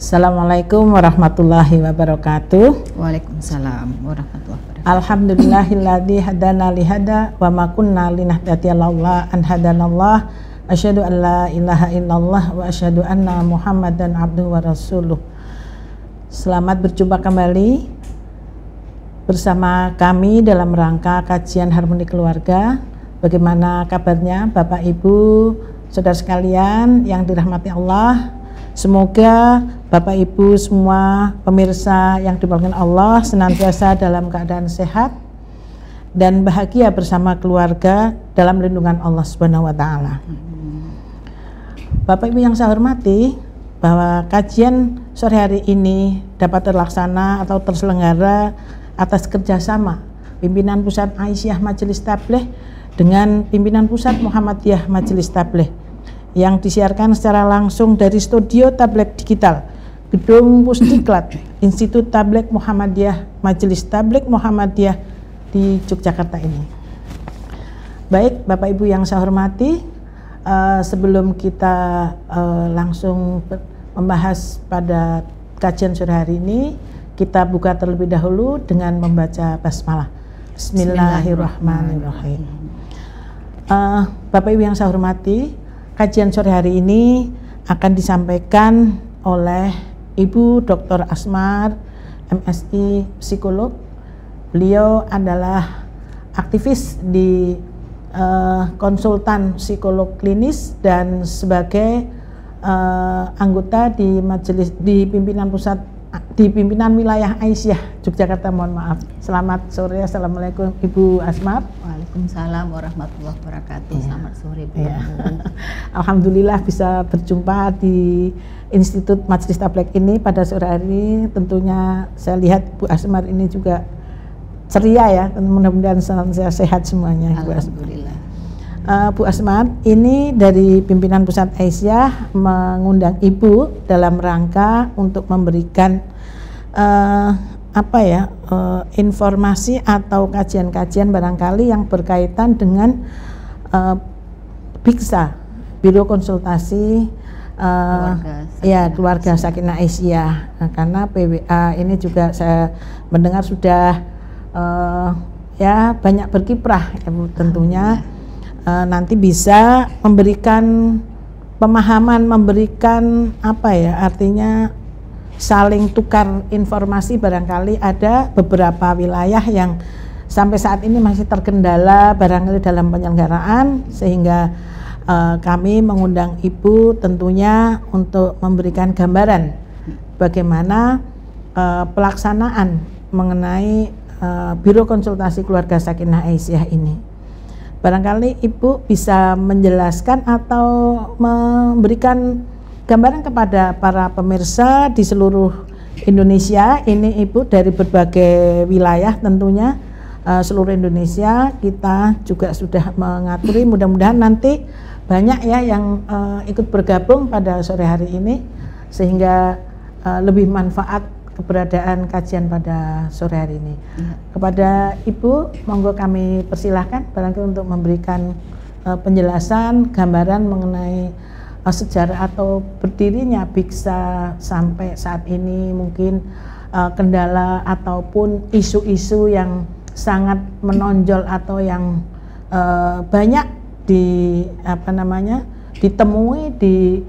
Assalamualaikum warahmatullahi wabarakatuh. Waalaikumsalam warahmatullahi wabarakatuh. Alhamdulillahilladzi hadana lihada wa ma kunna linahtadiya laula an hadanallah. Asyhadu an la ilaha illallah wa asyhadu anna Muhammadan abduhu wa rasuluh. Selamat berjumpa kembali bersama kami dalam rangka kajian harmoni keluarga. Bagaimana kabarnya Bapak Ibu, saudara sekalian yang dirahmati Allah? Semoga Bapak Ibu semua pemirsa yang dimuliakan Allah senantiasa dalam keadaan sehat dan bahagia bersama keluarga dalam lindungan Allah Subhanahu wa taala. Bapak Ibu yang saya hormati, bahwa kajian sore hari ini dapat terlaksana atau terselenggara atas kerjasama pimpinan Pusat Aisyah Majelis Tabligh dengan pimpinan Pusat Muhammadiyah Majelis Tabligh, yang disiarkan secara langsung dari studio Tabligh Digital Gedung Pusdiklat Institut Tabligh Muhammadiyah Majelis Tabligh Muhammadiyah di Yogyakarta ini. Baik Bapak Ibu yang saya hormati, sebelum kita langsung membahas pada kajian sore hari ini, kita buka terlebih dahulu dengan membaca basmalah. Bismillahirrahmanirrahim. Bapak Ibu yang saya hormati, kajian sore hari ini akan disampaikan oleh Ibu Dr. Asmar, MSI Psikolog. Beliau adalah aktivis di konsultan psikolog klinis dan sebagai anggota di majelis di pimpinan pusat di pimpinan wilayah Aisyah Yogyakarta. Mohon maaf. Selamat sore. Assalamualaikum Ibu Asmar. Waalaikumsalam warahmatullahi wabarakatuh. Selamat sore Bu. Alhamdulillah bisa berjumpa di Institut Majelis Tabligh ini pada sore hari ini. Tentunya saya lihat Bu Asmar ini juga ceria ya. Mudah-mudahan sehat semuanya. Alhamdulillah. Bu Asmar, ini dari pimpinan Pusat Aisyah mengundang Ibu dalam rangka untuk memberikan informasi atau kajian-kajian barangkali yang berkaitan dengan BIKSA, Biro Konsultasi Keluarga Sakinah Aisyah. Karena PWA ini juga saya mendengar sudah banyak berkiprah ya Bu, tentunya. Nanti bisa memberikan pemahaman, memberikan artinya saling tukar informasi. Barangkali ada beberapa wilayah yang sampai saat ini masih terkendala barangkali dalam penyelenggaraan, sehingga kami mengundang Ibu tentunya untuk memberikan gambaran bagaimana pelaksanaan mengenai Biro Konsultasi Keluarga Sakinah Aisyah ini. Barangkali Ibu bisa menjelaskan atau memberikan gambaran kepada para pemirsa di seluruh Indonesia. Ini Ibu dari berbagai wilayah tentunya, seluruh Indonesia kita juga sudah mengaturi. Mudah-mudahan nanti banyak ya yang ikut bergabung pada sore hari ini, sehingga lebih manfaat keberadaan kajian pada sore hari ini. Kepada Ibu, monggo kami persilahkan barangkali untuk memberikan penjelasan, gambaran mengenai sejarah atau berdirinya BIKSA sampai saat ini, mungkin kendala ataupun isu-isu yang sangat menonjol atau yang banyak ditemui di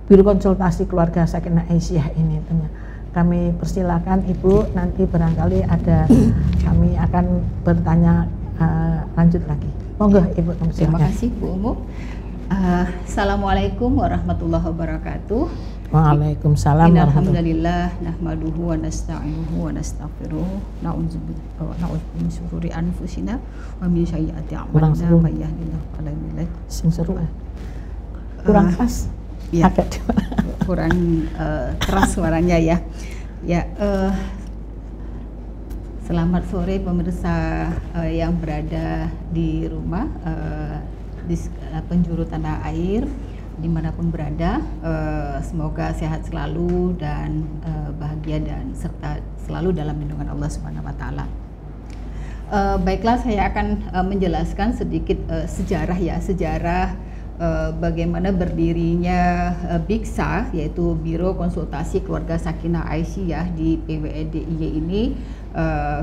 Biro Konsultasi Keluarga Sakinah Aisyah ini. Kami persilakan Ibu, nanti barangkali ada kami akan bertanya lanjut lagi. Monggo Ibu, kami silakan. Terima kasih Bu Umu. Assalamualaikum warahmatullahi wabarakatuh. Waalaikumsalam. Alhamdulillah nahmaduhu wa nasta'inuhu wa nastaghfiruh. Na'udzu min syururi anfusina wa min sayyiati a'malina may yahdihillahu fala mudilla lahu. Sing seru. Kurang pas. Ya, kurang keras suaranya ya. Selamat sore pemirsa yang berada di rumah, di penjuru tanah air, dimanapun berada. Semoga sehat selalu dan bahagia dan serta selalu dalam lindungan Allah Subhanahu wa taala. Baiklah, saya akan menjelaskan sedikit sejarah bagaimana berdirinya BIKSA, yaitu Biro Konsultasi Keluarga Sakinah Aisyah di PWA DIY ini.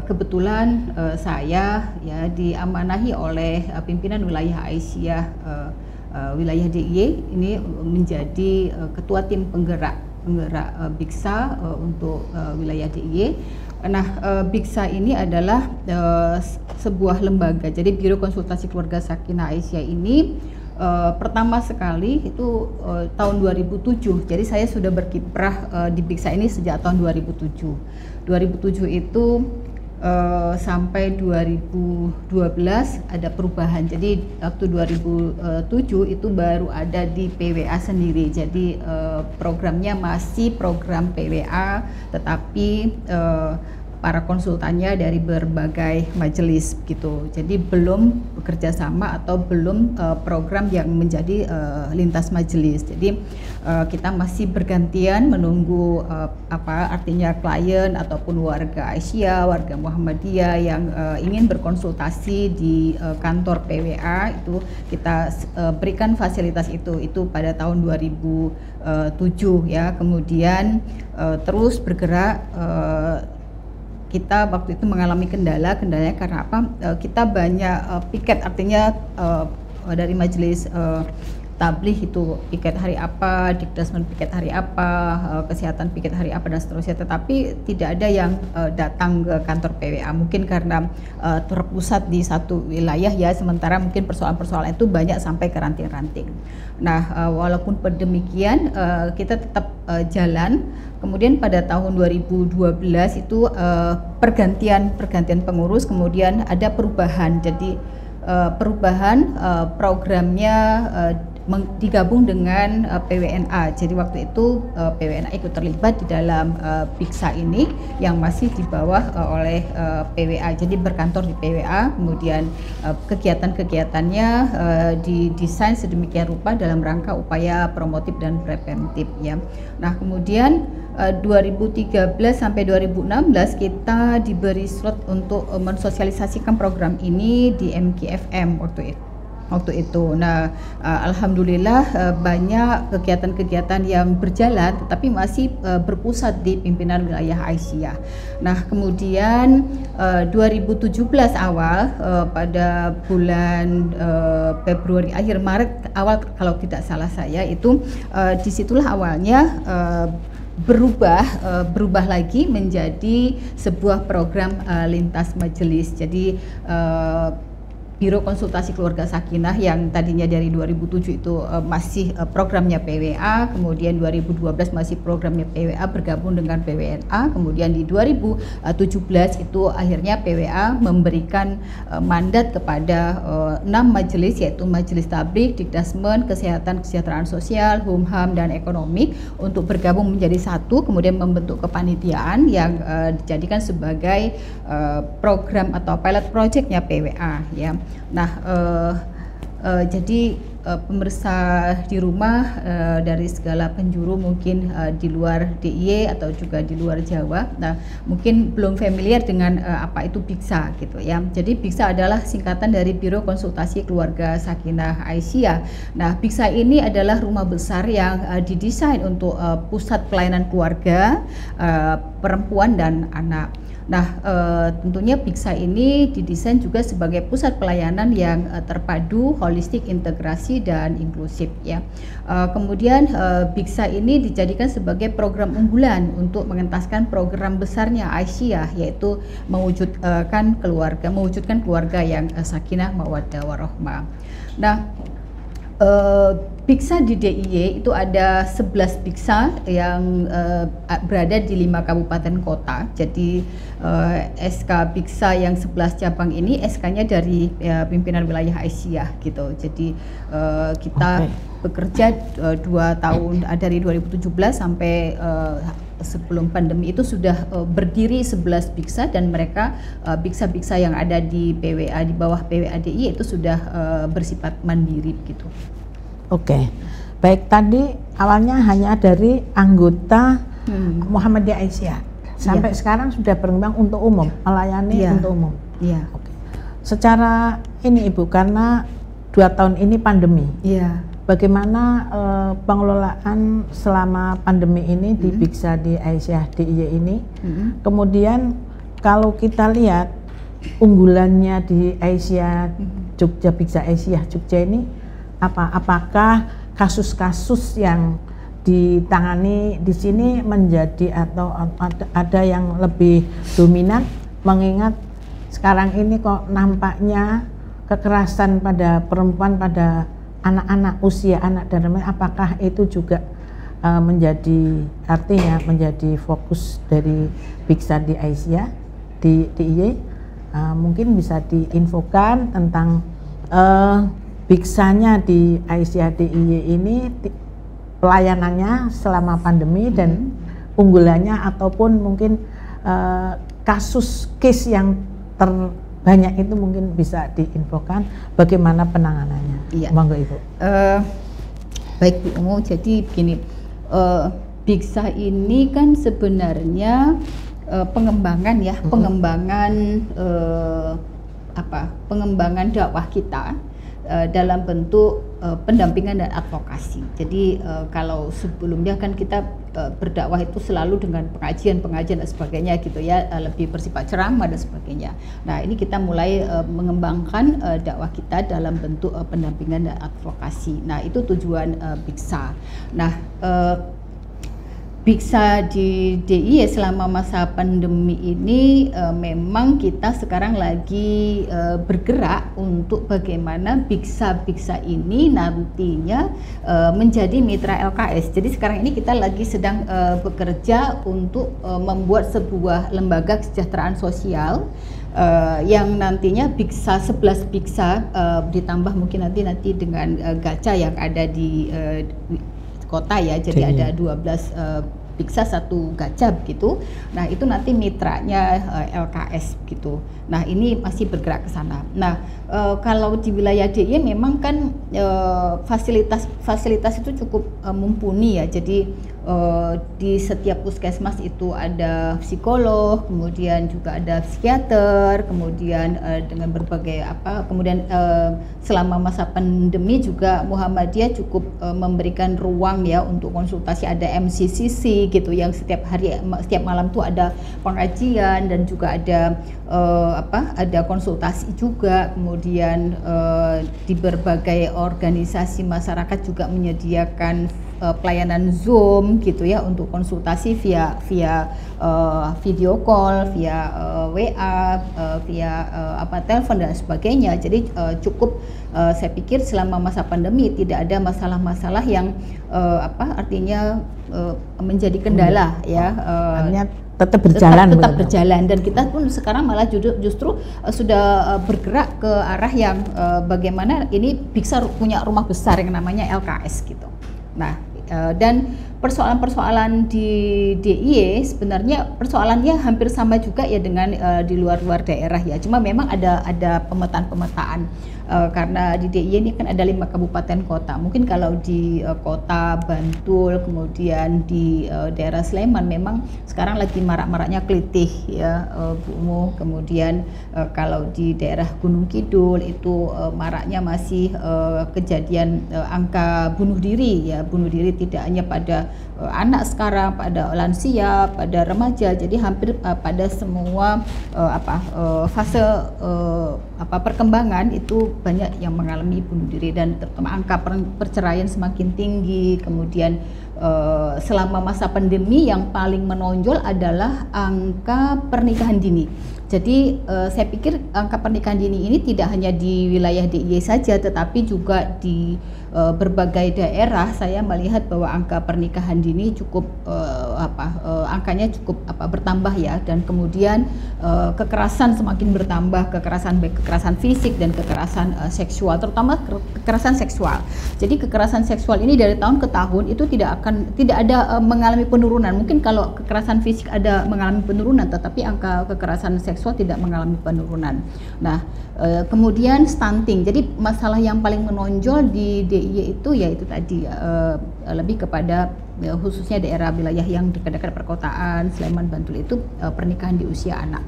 Kebetulan saya ya diamanahi oleh pimpinan wilayah Aisyah wilayah DIY ini menjadi ketua tim penggerak BIKSA untuk wilayah DIY. Nah, BIKSA ini adalah sebuah lembaga. Jadi Biro Konsultasi Keluarga Sakinah Aisyah ini pertama sekali itu tahun 2007. Jadi saya sudah berkiprah di BIKSA ini sejak tahun 2007. 2007 itu sampai 2012 ada perubahan. Jadi waktu 2007 itu baru ada di PWA sendiri. Jadi programnya masih program PWA, tetapi para konsultannya dari berbagai majelis gitu. Jadi belum bekerja sama atau belum program yang menjadi lintas majelis. Jadi kita masih bergantian menunggu artinya klien ataupun warga Aisyah, warga Muhammadiyah yang ingin berkonsultasi di kantor PWA, itu kita berikan fasilitas itu pada tahun 2007 ya. Kemudian terus bergerak. Kita waktu itu mengalami kendalanya karena apa? Kita banyak piket, artinya dari majelis tabligh itu piket hari apa, Dikdasmen piket hari apa, kesehatan piket hari apa dan seterusnya. Tetapi tidak ada yang datang ke kantor PWA, mungkin karena terpusat di satu wilayah ya, sementara mungkin persoalan-persoalan itu banyak sampai ke ranting-ranting. Nah, walaupun demikian kita tetap jalan. Kemudian pada tahun 2012 itu pergantian pengurus, kemudian ada perubahan. Jadi perubahan programnya digabung dengan PWNA. Jadi waktu itu PWNA ikut terlibat di dalam BIKSA ini yang masih di bawah oleh PWA. Jadi berkantor di PWA, kemudian kegiatan-kegiatannya didesain sedemikian rupa dalam rangka upaya promotif dan preventif ya. Nah, kemudian 2013 sampai 2016 kita diberi slot untuk mensosialisasikan program ini di MKFM waktu itu. Nah, alhamdulillah banyak kegiatan-kegiatan yang berjalan, tetapi masih berpusat di pimpinan wilayah Aisyah. Nah, kemudian 2017 awal pada bulan Februari akhir Maret awal kalau tidak salah saya itu disitulah awalnya berubah lagi menjadi sebuah program lintas majelis. Jadi Biro Konsultasi Keluarga Sakinah yang tadinya dari 2007 itu masih programnya PWA, kemudian 2012 masih programnya PWA bergabung dengan PWNA, kemudian di 2017 itu akhirnya PWA memberikan mandat kepada 6 majelis, yaitu Majelis Tabligh, Dikdasmen, Kesehatan, Kesejahteraan Sosial, Humham, dan Ekonomi untuk bergabung menjadi satu, kemudian membentuk kepanitiaan yang dijadikan sebagai program atau pilot projectnya PWA ya. Nah, jadi pemirsa di rumah dari segala penjuru mungkin di luar DIY atau juga di luar Jawa, nah mungkin belum familiar dengan apa itu BIKSA gitu ya. Jadi BIKSA adalah singkatan dari Biro Konsultasi Keluarga Sakinah Aisyah. Nah, BIKSA ini adalah rumah besar yang didesain untuk pusat pelayanan keluarga, perempuan dan anak. Nah, tentunya BIKSA ini didesain juga sebagai pusat pelayanan yang terpadu, holistik, integrasi, dan inklusif ya. Kemudian BIKSA ini dijadikan sebagai program unggulan untuk mengentaskan program besarnya Aisyah, yaitu mewujudkan keluarga yang sakinah, mawaddah, warahmah. Nah, BIKSA di DIY itu ada 11 BIKSA yang berada di 5 kabupaten kota. Jadi SK BIKSA yang 11 cabang ini SK-nya dari pimpinan wilayah Aisyah gitu. Jadi kita bekerja 2 tahun dari 2017 sampai sebelum pandemi itu sudah berdiri 11 BIKSA, dan mereka BIKSA-BIKSA yang ada di PWA, di bawah PWA DIY itu sudah bersifat mandiri gitu. Oke, baik, tadi awalnya hanya dari anggota Muhammadiyah Aisyah, sampai sekarang sudah berkembang untuk umum, melayani untuk umum. Iya. Oke. Secara ini Ibu, karena 2 tahun ini pandemi. Iya. bagaimana pengelolaan selama pandemi ini di Biksa di Aisyah DIY ini. Kemudian kalau kita lihat unggulannya di Aisyah Jogja, Biksa Aisyah Jogja ini apakah kasus-kasus yang ditangani di sini menjadi atau ada yang lebih dominan, mengingat sekarang ini kok nampaknya kekerasan pada perempuan, pada anak-anak, usia anak dan remaja, apakah itu juga menjadi artinya menjadi fokus dari Biksa di Aisyah di DIY? Mungkin bisa diinfokan tentang Biksanya di Aisyah DIY ini pelayanannya selama pandemi dan unggulannya ataupun mungkin kasus case yang terbanyak itu mungkin bisa diinfokan bagaimana penanganannya. Iya. Monggo Ibu. Baik Bu Umu, jadi begini, Biksa ini kan sebenarnya pengembangan ya, pengembangan dakwah kita dalam bentuk pendampingan dan advokasi. Jadi kalau sebelumnya kan kita berdakwah itu selalu dengan pengajian dan sebagainya gitu ya, lebih bersifat ceramah dan sebagainya. Nah ini kita mulai mengembangkan dakwah kita dalam bentuk pendampingan dan advokasi. Nah itu tujuan Biksa. Nah Biksa di DIY selama masa pandemi ini memang kita sekarang lagi bergerak untuk bagaimana Biksa-Biksa ini nantinya menjadi mitra LKS. Jadi sekarang ini kita lagi sedang bekerja untuk membuat sebuah lembaga kesejahteraan sosial yang nantinya Biksa 11 Biksa ditambah mungkin nanti dengan gacha yang ada di kota ya, jadi ada 12 Biksa 1 gacha begitu. Nah itu nanti mitranya LKS begitu. Nah ini masih bergerak ke sana. Nah kalau di wilayah DIY memang kan fasilitas itu cukup mumpuni ya. Jadi di setiap puskesmas itu ada psikolog, kemudian juga ada psikiater, kemudian dengan berbagai kemudian selama masa pandemi juga Muhammadiyah cukup memberikan ruang ya untuk konsultasi, ada MCCC gitu yang setiap malam tuh ada pengajian dan juga ada ada konsultasi juga. Kemudian di berbagai organisasi masyarakat juga menyediakan pelayanan Zoom gitu ya untuk konsultasi via video call, via WA, via telepon dan sebagainya. Jadi cukup saya pikir selama masa pandemi tidak ada masalah-masalah yang artinya menjadi kendala ya. Artinya tetap berjalan, dan kita pun sekarang malah justru sudah bergerak ke arah yang bagaimana ini Biksa punya rumah besar yang namanya LKS gitu. Nah dan persoalan-persoalan di DIY sebenarnya persoalannya hampir sama juga ya dengan di luar daerah ya, cuma memang ada pemetaan karena di DIY ini kan ada 5 kabupaten kota. Mungkin kalau di kota Bantul, kemudian di daerah Sleman memang sekarang lagi marak-maraknya kelitih ya Bu Umu. Kemudian kalau di daerah Gunung Kidul itu maraknya masih kejadian angka bunuh diri ya, bunuh diri tidak hanya pada anak sekarang, pada lansia, pada remaja. Jadi hampir pada semua fase perkembangan itu banyak yang mengalami bunuh diri, dan terutama angka perceraian semakin tinggi. Kemudian selama masa pandemi yang paling menonjol adalah angka pernikahan dini. Jadi saya pikir angka pernikahan dini ini tidak hanya di wilayah DIY saja, tetapi juga di berbagai daerah saya melihat bahwa angka pernikahan dini cukup angkanya cukup bertambah ya, dan kemudian kekerasan semakin bertambah, baik kekerasan fisik dan kekerasan seksual, terutama kekerasan seksual. Jadi kekerasan seksual ini dari tahun ke tahun itu tidak ada mengalami penurunan. Mungkin kalau kekerasan fisik ada mengalami penurunan, tetapi angka kekerasan seksual tidak mengalami penurunan. Nah, kemudian stunting. Jadi masalah yang paling menonjol di DIY itu ya itu tadi lebih kepada khususnya daerah wilayah yang dekat-dekat perkotaan, Sleman, Bantul itu pernikahan di usia anak.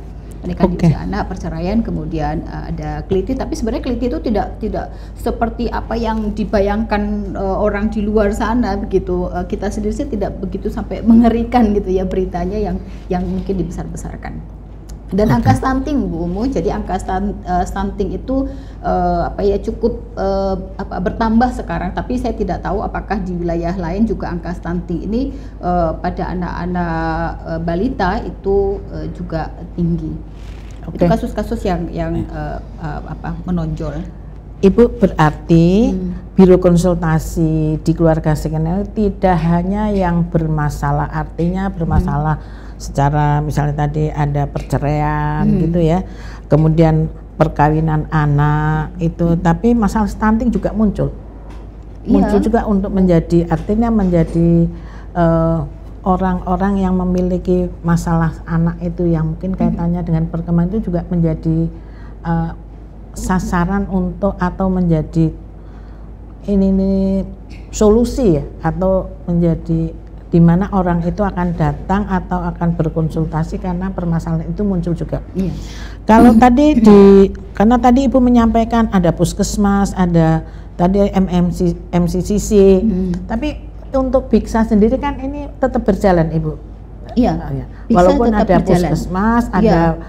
pernikahan di usia anak, perceraian, kemudian ada keliti. Tapi sebenarnya keliti itu tidak seperti apa yang dibayangkan orang di luar sana begitu. Kita sendiri sih tidak begitu sampai mengerikan gitu ya beritanya yang mungkin dibesar-besarkan. Dan angka stunting, Bu Umu, jadi angka stunting itu cukup bertambah sekarang, tapi saya tidak tahu apakah di wilayah lain juga angka stunting ini pada anak-anak balita itu juga tinggi. Itu kasus-kasus yang menonjol. Ibu, berarti biro konsultasi di keluarga skenario tidak hanya yang bermasalah, artinya bermasalah secara misalnya tadi ada perceraian gitu ya, kemudian perkawinan anak itu, tapi masalah stunting juga muncul juga untuk menjadi, artinya menjadi orang-orang yang memiliki masalah anak itu yang mungkin kaitannya dengan perkembangan itu juga menjadi sasaran untuk atau menjadi ini solusi ya, atau menjadi di mana orang itu akan datang atau akan berkonsultasi karena permasalahan itu muncul juga. Iya. Kalau tadi karena tadi Ibu menyampaikan ada puskesmas, ada tadi MCCC, tapi untuk Biksa sendiri kan ini tetap berjalan, Ibu. Iya. Walaupun ada puskesmas, ada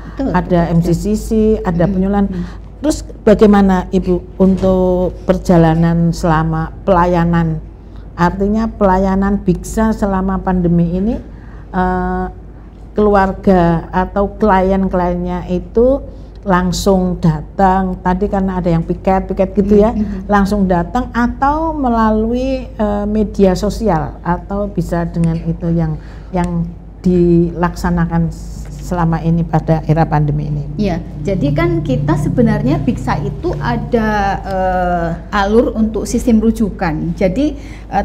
MCCC, ada penyuluhan. Terus bagaimana Ibu untuk perjalanan selama pelayanan? Artinya pelayanan Biksa selama pandemi ini, keluarga atau klien-kliennya itu langsung datang, tadi karena ada yang piket gitu ya, langsung datang atau melalui media sosial, atau bisa dengan itu yang dilaksanakan selama ini pada era pandemi ini. Iya, jadi kan kita sebenarnya Biksa itu ada alur untuk sistem rujukan. Jadi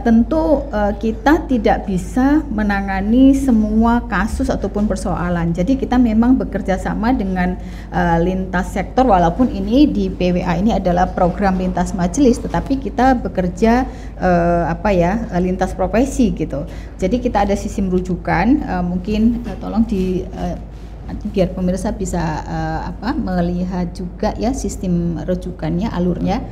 tentu kita tidak bisa menangani semua kasus ataupun persoalan. Jadi kita memang bekerja sama dengan lintas sektor, walaupun ini di PWA ini adalah program lintas majelis, tetapi kita bekerja lintas profesi gitu. Jadi kita ada sistem rujukan, mungkin tolong biar pemirsa bisa melihat juga ya sistem rujukannya, alurnya.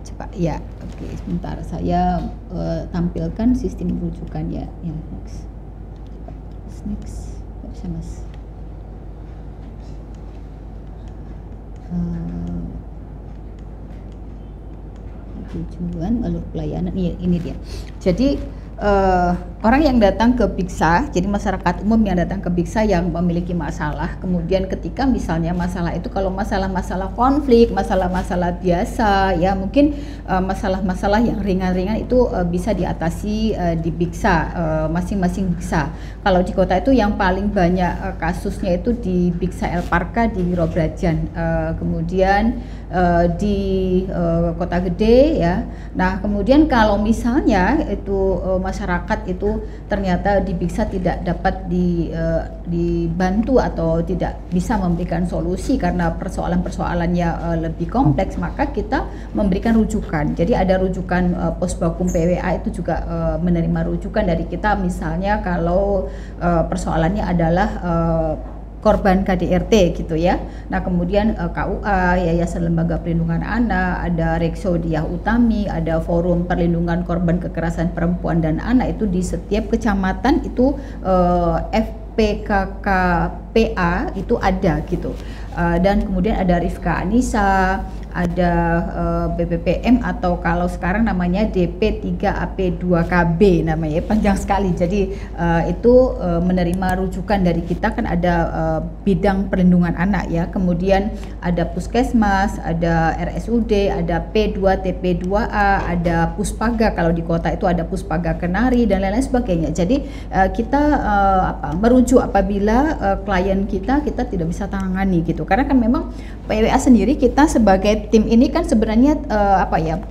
Coba ya, oke, sebentar saya tampilkan sistem rujukannya. Ya, next. Nggak bisa, Mas. Tujuan alur pelayanan, ini dia. Jadi orang yang datang ke Biksa, jadi masyarakat umum yang datang ke Biksa yang memiliki masalah, kemudian ketika misalnya masalah itu kalau masalah-masalah konflik, masalah-masalah biasa ya, mungkin masalah-masalah yang ringan-ringan itu bisa diatasi di Biksa, masing-masing Biksa. Kalau di kota itu yang paling banyak kasusnya itu di Biksa El Parka di Wiro Brajan, kemudian di Kota Gede ya. Nah kemudian kalau misalnya itu masyarakat itu ternyata di Biksa tidak dapat dibantu atau tidak bisa memberikan solusi karena persoalan-persoalannya lebih kompleks, maka kita memberikan rujukan. Jadi ada rujukan Posbakum PWA itu juga menerima rujukan dari kita, misalnya kalau persoalannya adalah korban KDRT gitu ya. Nah kemudian KUA, Yayasan Lembaga Perlindungan Anak, ada Rekso Diah Utami, ada Forum Perlindungan Korban Kekerasan Perempuan dan Anak, itu di setiap kecamatan itu FPKKPA itu ada gitu. Dan kemudian ada Rifka Anissa, ada BPPM atau kalau sekarang namanya DP3AP2KB namanya, panjang sekali. Jadi itu menerima rujukan dari kita, kan ada bidang perlindungan anak ya, kemudian ada Puskesmas, ada RSUD, ada P2TP2A, ada Puspaga, kalau di kota itu ada Puspaga Kenari dan lain-lain sebagainya. Jadi kita merujuk apabila klien klien kita tidak bisa tangani gitu, karena kan memang PWA sendiri kita sebagai tim ini kan sebenarnya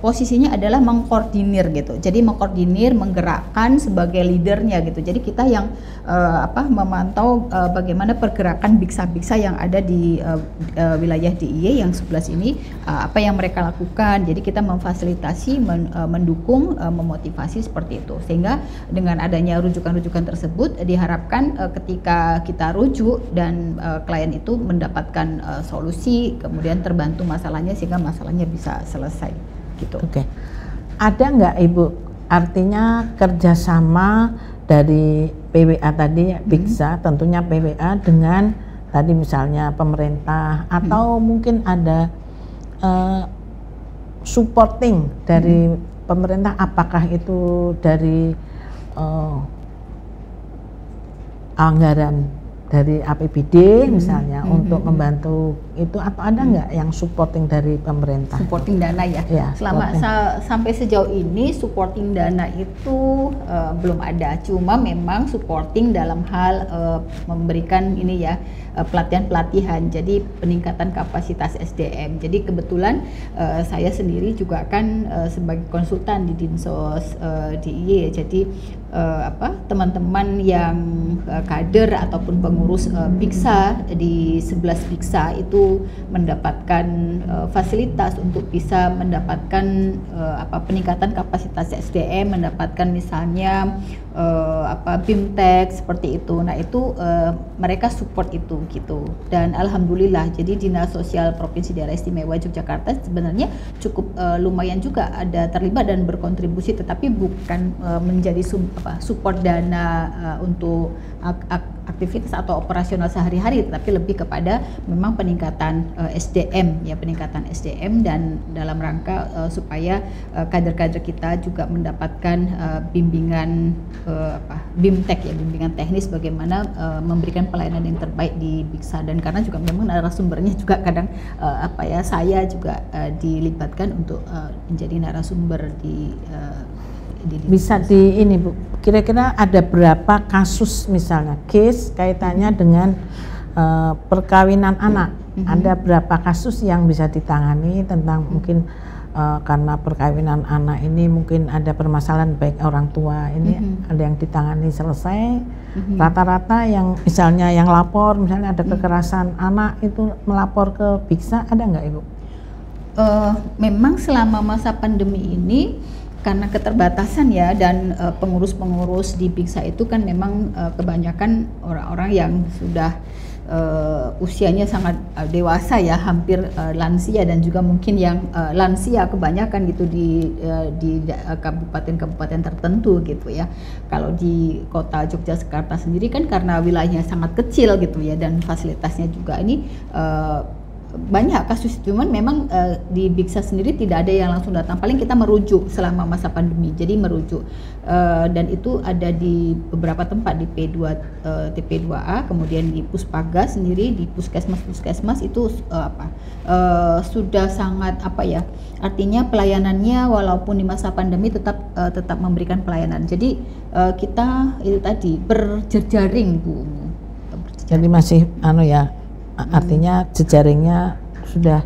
posisinya adalah mengkoordinir gitu, jadi mengkoordinir, menggerakkan sebagai leadernya gitu, jadi kita yang memantau bagaimana pergerakan biksa-biksa yang ada di wilayah DIY yang 11 ini, apa yang mereka lakukan, jadi kita memfasilitasi, mendukung, memotivasi seperti itu, sehingga dengan adanya rujukan-rujukan tersebut diharapkan ketika kita rujuk dan klien itu mendapatkan solusi, kemudian terbantu masalahnya sehingga masalahnya bisa selesai gitu. Oke. Ada nggak Ibu artinya kerjasama dari PWA tadi, Biksa tentunya PWA dengan tadi misalnya pemerintah atau mungkin ada supporting dari pemerintah, apakah itu dari anggaran dari APBD misalnya untuk membantu itu, atau ada nggak yang supporting dari pemerintah? Supporting dana ya? Ya, sampai sejauh ini supporting dana itu belum ada, cuma memang supporting dalam hal memberikan ini ya, pelatihan-pelatihan, jadi peningkatan kapasitas SDM. Jadi kebetulan saya sendiri juga kan sebagai konsultan di Dinsos DIY, jadi teman-teman yang kader ataupun pengurus Biksa di 11 Biksa itu mendapatkan fasilitas untuk bisa mendapatkan peningkatan kapasitas SDM, mendapatkan misalnya BIMTEK seperti itu. Nah itu mereka support itu gitu, dan alhamdulillah jadi Dinas Sosial Provinsi Daerah Istimewa Yogyakarta sebenarnya cukup lumayan juga ada terlibat dan berkontribusi, tetapi bukan menjadi support dana untuk aktivitas atau operasional sehari-hari, tetapi lebih kepada memang peningkatan SDM ya, peningkatan SDM, dan dalam rangka supaya kader-kader kita juga mendapatkan bimbingan BIMTEK ya, bimbingan teknis bagaimana memberikan pelayanan yang terbaik di Biksa. Dan karena juga memang narasumbernya juga kadang saya juga dilibatkan untuk menjadi narasumber di bisa di ini Bu, kira-kira ada berapa kasus misalnya case kaitannya dengan perkawinan anak, ada berapa kasus yang bisa ditangani tentang mungkin karena perkawinan anak ini mungkin ada permasalahan baik orang tua ini ada yang ditangani selesai, rata-rata yang misalnya yang lapor misalnya ada kekerasan anak itu melapor ke Biksa, ada nggak Ibu? Memang selama masa pandemi ini karena keterbatasan ya, dan pengurus-pengurus di Biksa itu kan memang kebanyakan orang-orang yang sudah usianya sangat dewasa ya, hampir lansia, dan juga mungkin yang lansia kebanyakan gitu di kabupaten-kabupaten tertentu gitu ya. Kalau di kota Yogyakarta sendiri kan karena wilayahnya sangat kecil gitu ya, dan fasilitasnya juga ini banyak kasus, cuman memang di Biksa sendiri tidak ada yang langsung datang, paling kita merujuk selama masa pandemi, jadi merujuk dan itu ada di beberapa tempat, di TP2A, kemudian di Puspaga sendiri, di puskesmas itu sudah sangat artinya pelayanannya walaupun di masa pandemi tetap memberikan pelayanan. Jadi kita itu tadi berjejaring Bu. Jadi masih artinya jejaringnya sudah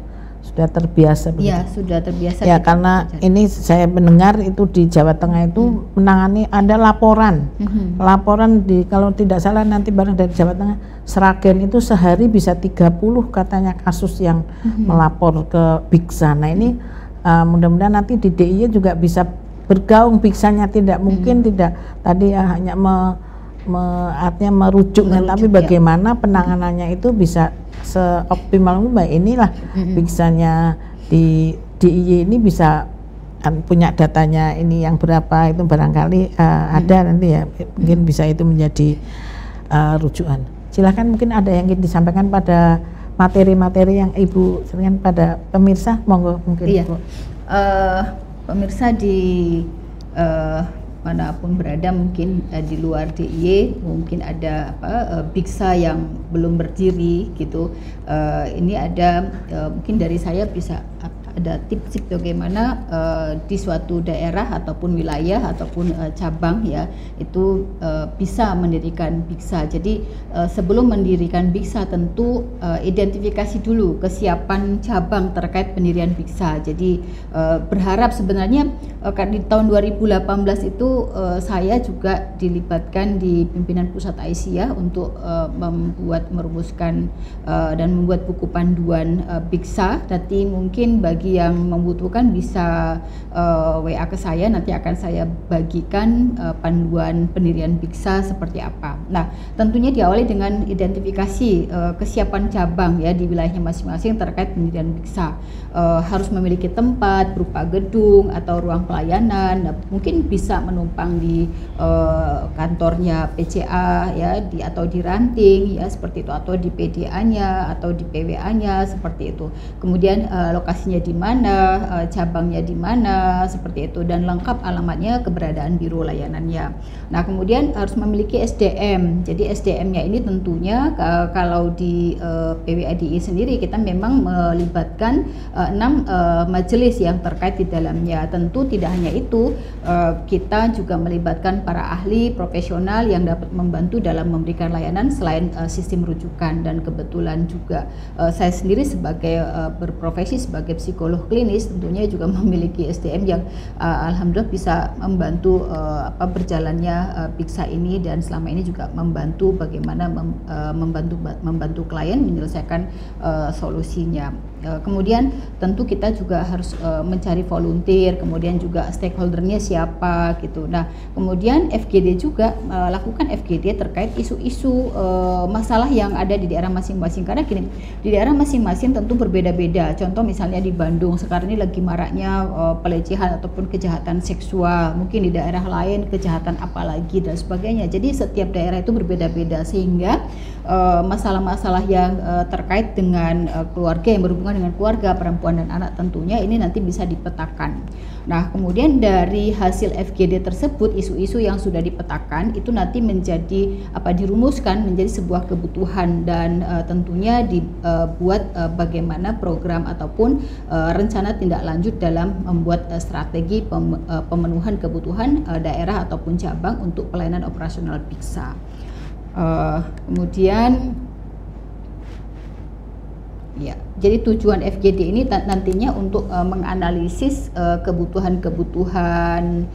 terbiasa begitu. Ya, sudah terbiasa. Ya, karena ini saya mendengar itu di Jawa Tengah itu menangani ada laporan. Laporan kalau tidak salah nanti barang dari Jawa Tengah, Sragen itu sehari bisa 30 katanya kasus yang melapor ke Biksa. Nah, ini mudah-mudahan nanti di DIY juga bisa bergaung Biksanya, tidak mungkin tidak tadi hanya artinya merujuk, tapi bagaimana penanganannya itu bisa seoptimal mungkin. Inilah Biksanya di DIY ini bisa punya datanya ini yang berapa itu barangkali ada nanti ya, mungkin bisa itu menjadi rujukan. Silahkan, mungkin ada yang ingin disampaikan pada materi-materi yang Ibu sering pada pemirsa, monggo mungkin. Iya. Pemirsa di manapun berada, mungkin di luar DIY mungkin ada Biksa yang belum berdiri gitu. Ini ada mungkin dari saya bisa ada tips bagaimana di suatu daerah ataupun wilayah ataupun cabang ya itu bisa mendirikan Biksa. Jadi sebelum mendirikan Biksa tentu identifikasi dulu kesiapan cabang terkait pendirian Biksa. Jadi berharap sebenarnya di tahun 2018 itu saya juga dilibatkan di pimpinan pusat Aisyah untuk merumuskan dan membuat buku panduan Biksa. Nanti mungkin bagi yang membutuhkan bisa WA ke saya, nanti akan saya bagikan panduan pendirian Biksa seperti apa. Nah, tentunya diawali dengan identifikasi kesiapan cabang ya di wilayahnya masing-masing terkait pendirian Biksa. Harus memiliki tempat berupa gedung atau ruang pelayanan. Nah, mungkin bisa menumpang di kantornya PCA ya atau di ranting ya seperti itu, atau di PDA-nya atau di PWA-nya seperti itu. Kemudian lokasinya di mana, cabangnya di mana seperti itu, dan lengkap alamatnya, keberadaan biro layanannya. Nah, kemudian harus memiliki SDM. Jadi SDM-nya ini tentunya kalau di PWADI sendiri kita memang melibatkan 6 majelis yang terkait di dalamnya. Tentu tidak hanya itu, kita juga melibatkan para ahli profesional yang dapat membantu dalam memberikan layanan selain sistem rujukan. Dan kebetulan juga saya sendiri sebagai berprofesi sebagai psikolog klinis tentunya juga memiliki SDM yang alhamdulillah bisa membantu berjalannya Biksa ini, dan selama ini juga membantu bagaimana membantu klien menyelesaikan solusinya. Kemudian tentu kita juga harus mencari volunteer, kemudian juga stakeholdernya siapa gitu. Nah, kemudian FGD juga lakukan FGD terkait isu-isu masalah yang ada di daerah masing-masing, karena gini, di daerah masing-masing tentu berbeda-beda. Contoh misalnya di Bandung sekarang ini lagi maraknya pelecehan ataupun kejahatan seksual, mungkin di daerah lain kejahatan apa lagi dan sebagainya. Jadi setiap daerah itu berbeda-beda, sehingga masalah-masalah yang terkait dengan keluarga, yang berhubungan dengan keluarga, perempuan dan anak tentunya ini nanti bisa dipetakan. Nah, kemudian dari hasil FGD tersebut, isu-isu yang sudah dipetakan itu nanti menjadi dirumuskan menjadi sebuah kebutuhan, dan tentunya dibuat bagaimana program ataupun rencana tindak lanjut dalam membuat strategi pemenuhan kebutuhan daerah ataupun cabang untuk pelayanan operasional Biksa. Kemudian ya, jadi tujuan FGD ini nantinya untuk menganalisis kebutuhan-kebutuhan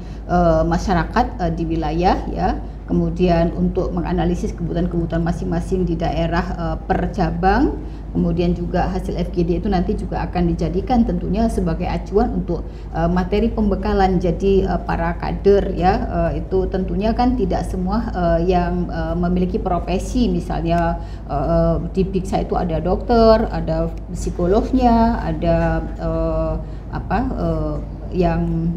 masyarakat di wilayah ya, kemudian untuk menganalisis kebutuhan-kebutuhan masing-masing di daerah per cabang. Kemudian juga hasil FGD itu nanti juga akan dijadikan tentunya sebagai acuan untuk materi pembekalan. Jadi para kader ya itu tentunya kan tidak semua yang memiliki profesi, misalnya di Biksa itu ada dokter, ada psikolognya, ada yang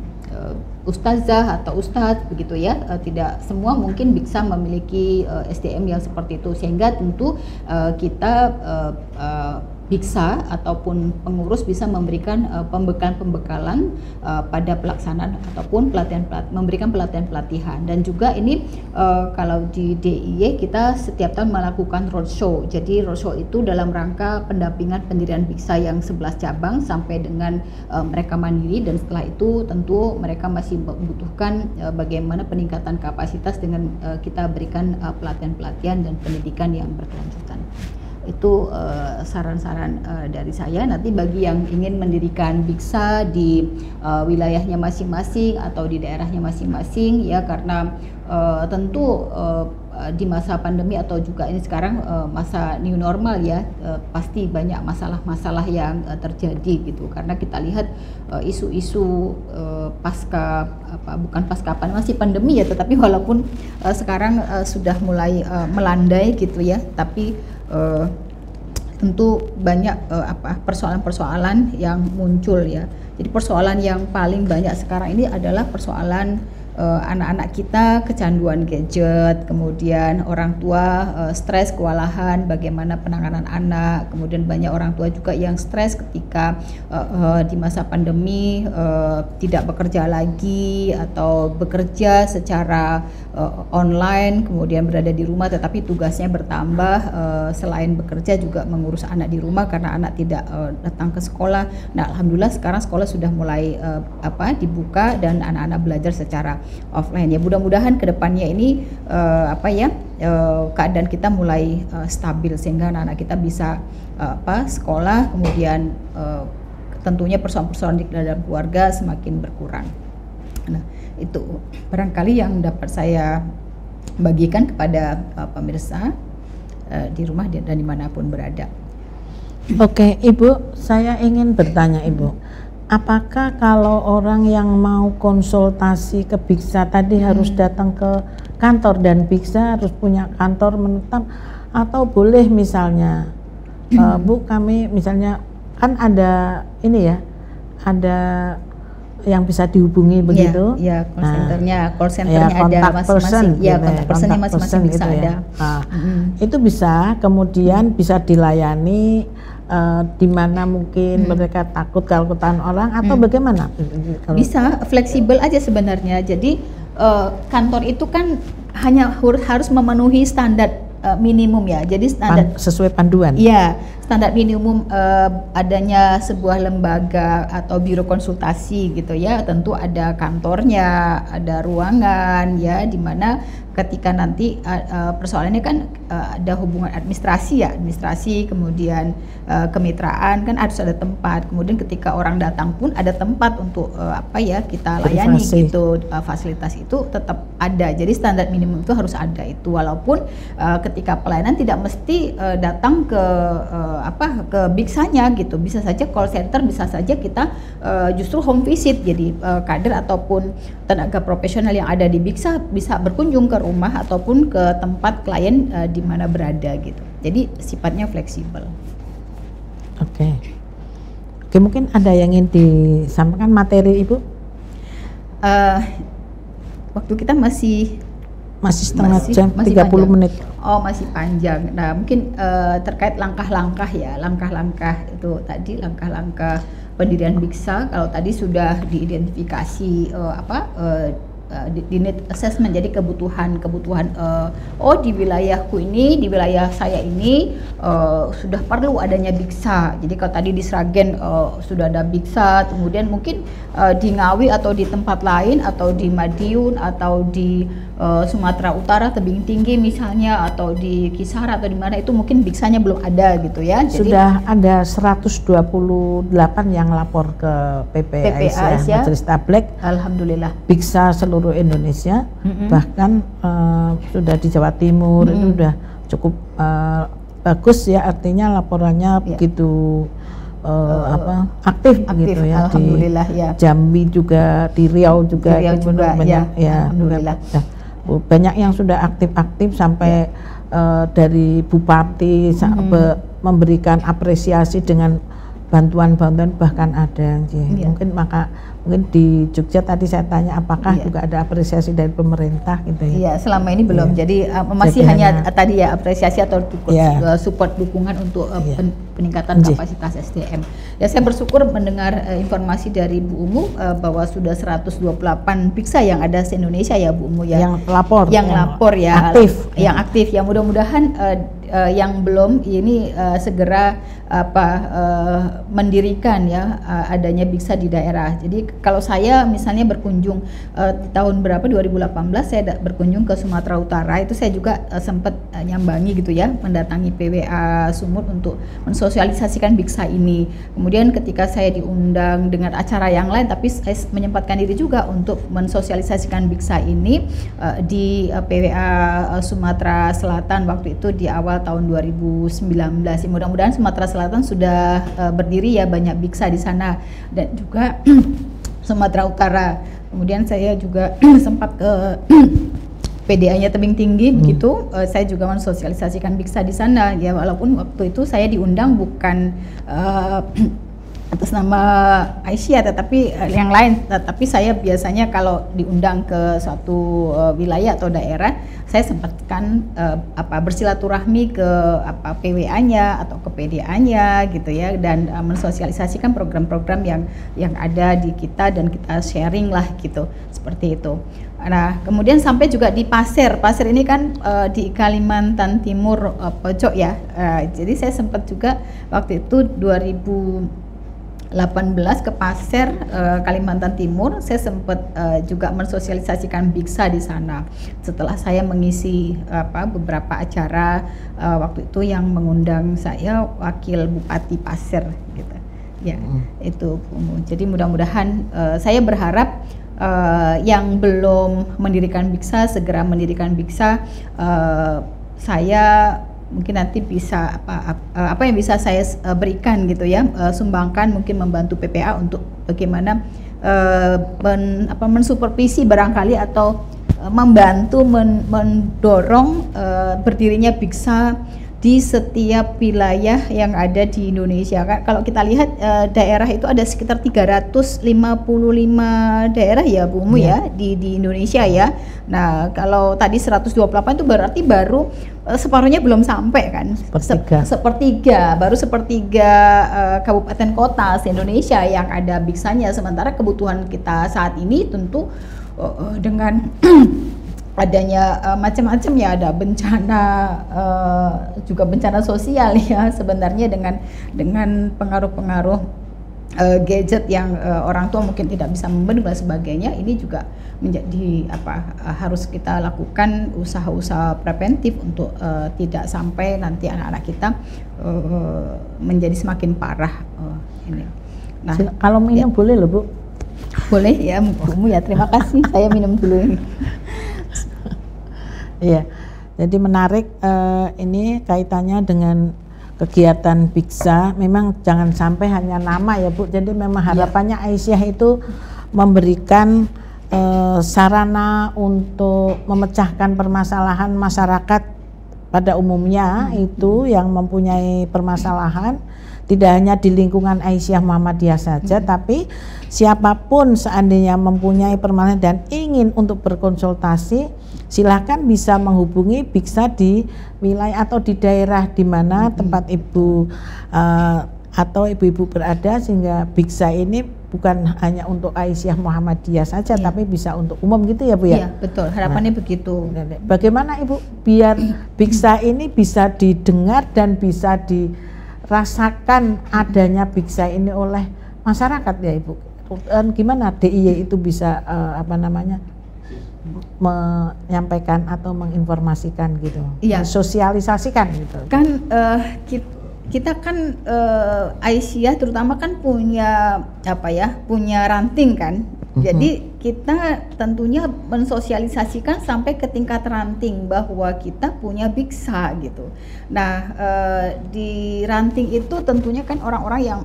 ustazah atau ustadz begitu ya. Tidak semua mungkin Biksa memiliki SDM yang seperti itu, sehingga tentu kita Biksa ataupun pengurus bisa memberikan pembekalan pada pelaksanaan ataupun memberikan pelatihan. Dan juga ini kalau di DIY kita setiap tahun melakukan roadshow. Jadi roadshow itu dalam rangka pendampingan pendirian Biksa yang 11 cabang sampai dengan mereka mandiri, dan setelah itu tentu mereka masih membutuhkan bagaimana peningkatan kapasitas dengan kita berikan pelatihan-pelatihan dan pendidikan yang berkelanjutan. Itu saran-saran dari saya. Nanti bagi yang ingin mendirikan Biksa di wilayahnya masing-masing atau di daerahnya masing-masing ya, karena tentu di masa pandemi atau juga ini sekarang masa new normal ya, pasti banyak masalah-masalah yang terjadi gitu, karena kita lihat isu-isu bukan pasca masih pandemi ya, tetapi walaupun sekarang sudah mulai melandai gitu ya, tapi tentu banyak persoalan-persoalan yang muncul ya. Jadi persoalan yang paling banyak sekarang ini adalah persoalan anak-anak kita kecanduan gadget, kemudian orang tua stres, kewalahan, bagaimana penanganan anak, kemudian banyak orang tua juga yang stres ketika di masa pandemi tidak bekerja lagi atau bekerja secara online, kemudian berada di rumah tetapi tugasnya bertambah, selain bekerja juga mengurus anak di rumah karena anak tidak datang ke sekolah. Nah, alhamdulillah sekarang sekolah sudah mulai dibuka dan anak-anak belajar secara offline. Ya mudah-mudahan kedepannya ini keadaan kita mulai stabil sehingga anak-anak kita bisa sekolah, kemudian tentunya persoalan-persoalan di dalam keluarga semakin berkurang. Nah, itu barangkali yang dapat saya bagikan kepada pemirsa di rumah dan dimanapun berada. Oke, Ibu, saya ingin bertanya Ibu. Apakah kalau orang yang mau konsultasi ke Biksa tadi harus datang ke kantor dan Biksa harus punya kantor menetap, atau boleh misalnya Bu, kami misalnya kan ada ini ya, ada yang bisa dihubungi begitu? Ya, call centernya ada masing-masing. Ya, kontak personnya masing-masing bisa gitu ada. Ya. Nah, itu bisa kemudian bisa dilayani di mana mungkin mereka takut kalau ketahuan orang atau bagaimana? Bisa fleksibel aja sebenarnya. Jadi kantor itu kan hanya harus memenuhi standar minimum ya. Jadi standar sesuai panduan. Iya, standar minimum adanya sebuah lembaga atau biro konsultasi gitu ya. Tentu ada kantornya, ada ruangan ya, di mana ketika nanti persoalannya kan ada hubungan administrasi, kemudian kemitraan kan harus ada tempat. Kemudian ketika orang datang pun ada tempat untuk kita layani gitu. Fasilitas itu tetap ada. Jadi standar minimum itu harus ada itu, walaupun ketika pelayanan tidak mesti datang ke Biksanya gitu. Bisa saja call center, bisa saja kita justru home visit. Jadi kader ataupun tenaga profesional yang ada di Biksa bisa berkunjung ke rumah ataupun ke tempat klien di mana berada gitu. Jadi sifatnya fleksibel. Oke, mungkin ada yang ingin disampaikan materi Ibu? Waktu kita masih setengah jam, 30 panjang. menit. Oh, masih panjang. Nah, mungkin terkait langkah-langkah ya, langkah-langkah itu tadi, langkah-langkah pendirian Biksa. Kalau tadi sudah diidentifikasi di need assessment, jadi kebutuhan di wilayahku ini, di wilayah saya ini sudah perlu adanya Biksa. Jadi kalau tadi di Sragen sudah ada Biksa, kemudian mungkin di Ngawi atau di tempat lain atau di Madiun atau di Sumatera Utara tebing tinggi misalnya, atau di Kisara atau di mana itu mungkin Biksanya belum ada gitu ya. Jadi, sudah ada 128 yang lapor ke PPAS ya, Majelis Tablek. Alhamdulillah. Biksa seluruh Indonesia, bahkan sudah di Jawa Timur itu sudah cukup bagus ya, artinya laporannya begitu aktif gitu ya. Alhamdulillah di ya. Jambi juga, di Riau juga, banyak ya. Alhamdulillah. Banyak yang sudah aktif sampai dari bupati memberikan apresiasi dengan bantuan-bantuan, bahkan ada yang mungkin di Jogja tadi saya tanya apakah juga ada apresiasi dari pemerintah gitu ya. Iya, selama ini belum. Jadi masih hanya tadi ya apresiasi atau support dukungan untuk peningkatan kapasitas SDM. Ya, saya bersyukur mendengar informasi dari Bu Umu bahwa sudah 128 Biksa yang ada se Indonesia ya Bu Umu ya. Yang lapor ya. Yang aktif. Ya, mudah-mudahan yang belum ini segera mendirikan ya adanya Biksa di daerah. Jadi kalau saya misalnya berkunjung di tahun berapa 2018 saya berkunjung ke Sumatera Utara, itu saya juga sempat nyambangi gitu ya, mendatangi PWA Sumut untuk mensosialisasikan Biksa ini. Kemudian ketika saya diundang dengan acara yang lain, tapi saya menyempatkan diri juga untuk mensosialisasikan Biksa ini di PWA Sumatera Selatan waktu itu di awal tahun 2019. Mudah-mudahan Sumatera Selatan sudah berdiri ya, banyak Biksa di sana, dan juga Sumatera Utara. Kemudian saya juga sempat ke PDA-nya tebing tinggi begitu. Saya juga mensosialisasikan Biksa di sana ya, walaupun waktu itu saya diundang bukan atas nama Aisyah, tetapi yang lain, tetapi saya biasanya kalau diundang ke suatu wilayah atau daerah, saya sempatkan bersilaturahmi ke PWA-nya atau ke PDA-nya gitu ya, dan mensosialisasikan program-program yang ada di kita dan kita sharing lah gitu, seperti itu. Nah, kemudian sampai juga di Pasir ini kan di Kalimantan Timur pojok ya. Jadi saya sempat juga waktu itu 2018 ke Pasir, Kalimantan Timur. Saya sempat juga mensosialisasikan Biksa di sana. Setelah saya mengisi beberapa acara waktu itu yang mengundang saya wakil Bupati Pasir gitu. Ya, itu jadi mudah-mudahan saya berharap yang belum mendirikan Biksa segera mendirikan Biksa. Saya mungkin nanti bisa apa yang bisa saya berikan gitu ya, sumbangkan, mungkin membantu PPA untuk bagaimana mensupervisi barangkali atau membantu mendorong berdirinya Biksa di setiap wilayah yang ada di Indonesia. Kalau kita lihat daerah itu ada sekitar 355 daerah ya Bu Umu ya di Indonesia ya. Nah, kalau tadi 128 itu berarti baru separuhnya belum sampai kan? Baru sepertiga kabupaten kota se-Indonesia yang ada Biksanya. Sementara kebutuhan kita saat ini tentu dengan adanya macam-macam ya, ada bencana juga bencana sosial ya sebenarnya, dengan pengaruh-pengaruh gadget yang orang tua mungkin tidak bisa membendung dan sebagainya. Ini juga menjadi harus kita lakukan usaha-usaha preventif untuk tidak sampai nanti anak-anak kita menjadi semakin parah ini. Nah, kalau minum boleh loh Bu? Boleh ya Bu ya, terima kasih. Saya minum dulu ini. Iya, jadi menarik ini kaitannya dengan kegiatan Biksa. Memang jangan sampai hanya nama ya Bu. Jadi memang harapannya Aisyah itu memberikan sarana untuk memecahkan permasalahan masyarakat pada umumnya itu yang mempunyai permasalahan. Tidak hanya di lingkungan Aisyah Muhammadiyah saja, tapi siapapun seandainya mempunyai permasalahan dan ingin untuk berkonsultasi, silakan bisa menghubungi Biksa di wilayah atau di daerah di mana tempat Ibu atau ibu-ibu berada, sehingga Biksa ini bukan hanya untuk Aisyah Muhammadiyah saja, tapi bisa untuk umum gitu ya Bu ya? Iya betul, harapannya begitu. Bagaimana Ibu biar Biksa ini bisa didengar dan bisa dirasakan adanya Biksa ini oleh masyarakat ya Ibu? Dan gimana DIY itu bisa menyampaikan atau menginformasikan gitu, sosialisasikan gitu. Kan kita kan Aisyah terutama kan punya punya ranting kan. Jadi kita tentunya mensosialisasikan sampai ke tingkat ranting bahwa kita punya Biksa gitu. Nah, di ranting itu tentunya kan orang-orang yang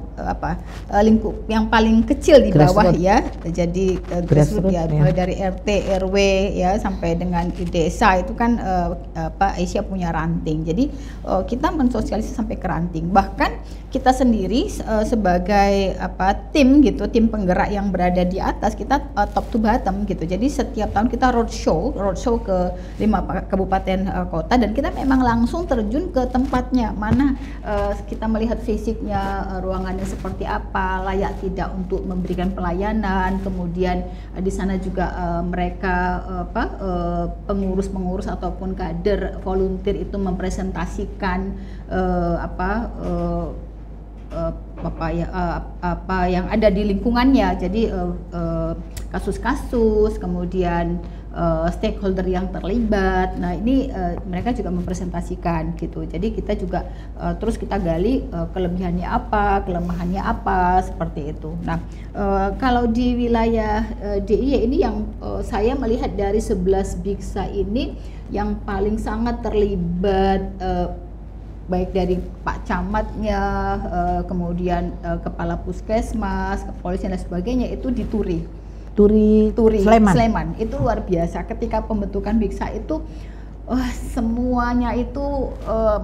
lingkup yang paling kecil di bawah ya. Jadi grassroots ya, dari RT RW ya sampai dengan di desa itu kan Aisyah punya ranting. Jadi kita mensosialisasi sampai ke ranting. Bahkan kita sendiri sebagai tim gitu, tim penggerak yang berada di atas, kita top to bottom gitu. Jadi setiap tahun kita roadshow ke 5 kabupaten kota, dan kita memang langsung terjun ke tempatnya, mana kita melihat fisiknya, ruangannya seperti apa, layak tidak untuk memberikan pelayanan. Kemudian di sana juga mereka pengurus-pengurus ataupun kader volunteer itu mempresentasikan apa yang ada di lingkungannya. Jadi kasus-kasus, kemudian stakeholder yang terlibat. Nah, ini mereka juga mempresentasikan gitu. Jadi kita juga terus kita gali kelebihannya apa, kelemahannya apa, seperti itu. Nah, kalau di wilayah DIY ini yang saya melihat dari 11 Biksa ini yang paling sangat terlibat, baik dari Pak Camatnya, kemudian Kepala Puskesmas, kepolisian dan sebagainya, itu di Turi Sleman. Itu luar biasa. Ketika pembentukan Biksa itu semuanya itu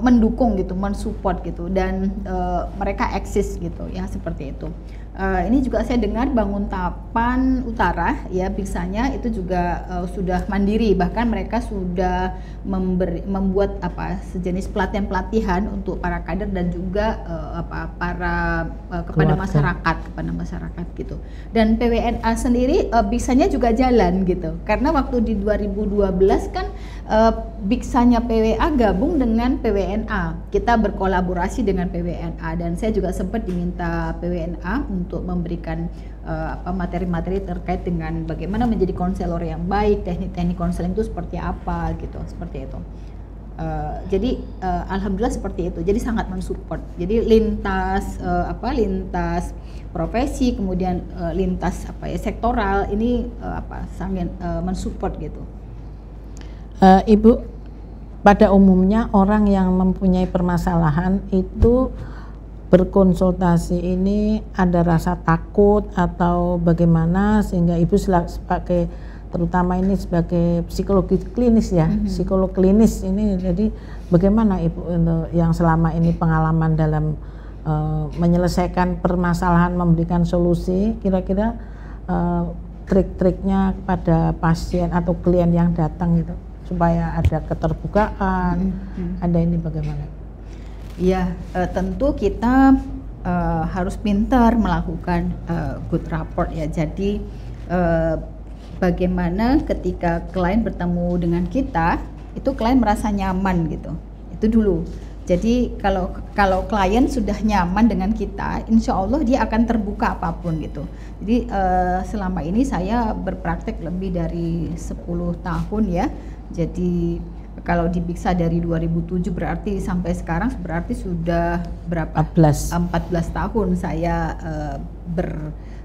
mendukung gitu, mensupport gitu, dan mereka eksis gitu ya, seperti itu. Ini juga saya dengar Banguntapan Utara ya, Biksanya itu juga sudah mandiri, bahkan mereka sudah membuat sejenis pelatihan untuk para kader dan juga kepada masyarakat gitu. Dan PWNA sendiri Biksanya juga jalan gitu, karena waktu di 2012 kan Biksanya PWA gabung dengan PWNA, kita berkolaborasi dengan PWNA, dan saya juga sempat diminta PWNA untuk memberikan materi-materi terkait dengan bagaimana menjadi konselor yang baik, teknik-teknik konseling itu seperti apa gitu, seperti itu. Jadi alhamdulillah seperti itu, jadi sangat mensupport. Jadi lintas profesi, kemudian lintas sektoral ini sangat mensupport gitu. Ibu, pada umumnya orang yang mempunyai permasalahan itu berkonsultasi ini ada rasa takut atau bagaimana, sehingga Ibu sebagai, terutama ini sebagai psikologi klinis ya, psikolog klinis ini, jadi bagaimana Ibu untuk yang selama ini pengalaman dalam menyelesaikan permasalahan, memberikan solusi, kira-kira trik-triknya kepada pasien atau klien yang datang gitu, supaya ada keterbukaan, ada ini bagaimana? Ya, tentu kita harus pintar melakukan good rapport ya. Jadi bagaimana ketika klien bertemu dengan kita, itu klien merasa nyaman gitu. Itu dulu. Jadi kalau klien sudah nyaman dengan kita, insya Allah dia akan terbuka apapun gitu. Jadi selama ini saya berpraktek lebih dari 10 tahun ya. Jadi kalau di Biksa dari 2007 berarti sampai sekarang berarti sudah berapa? 14 tahun saya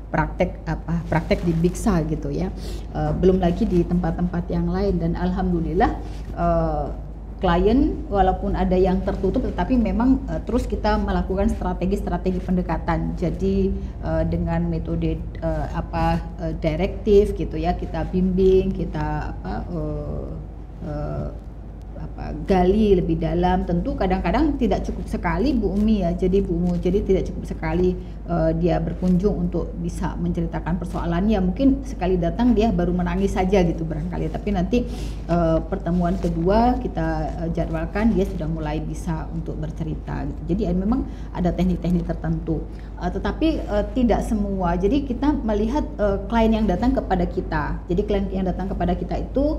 praktek di Biksa gitu ya. Belum lagi di tempat-tempat yang lain, dan alhamdulillah klien walaupun ada yang tertutup, tetapi memang terus kita melakukan strategi pendekatan. Jadi dengan metode direktif gitu ya, kita bimbing, kita gali lebih dalam. Tentu kadang-kadang tidak cukup sekali Bu Umi ya, jadi tidak cukup sekali dia berkunjung untuk bisa menceritakan persoalannya. Mungkin sekali datang dia baru menangis saja gitu barangkali, tapi nanti pertemuan kedua kita jadwalkan dia sudah mulai bisa untuk bercerita gitu. Jadi memang ada teknik-teknik tertentu, tetapi tidak semua. Jadi kita melihat klien yang datang kepada kita, jadi klien yang datang kepada kita itu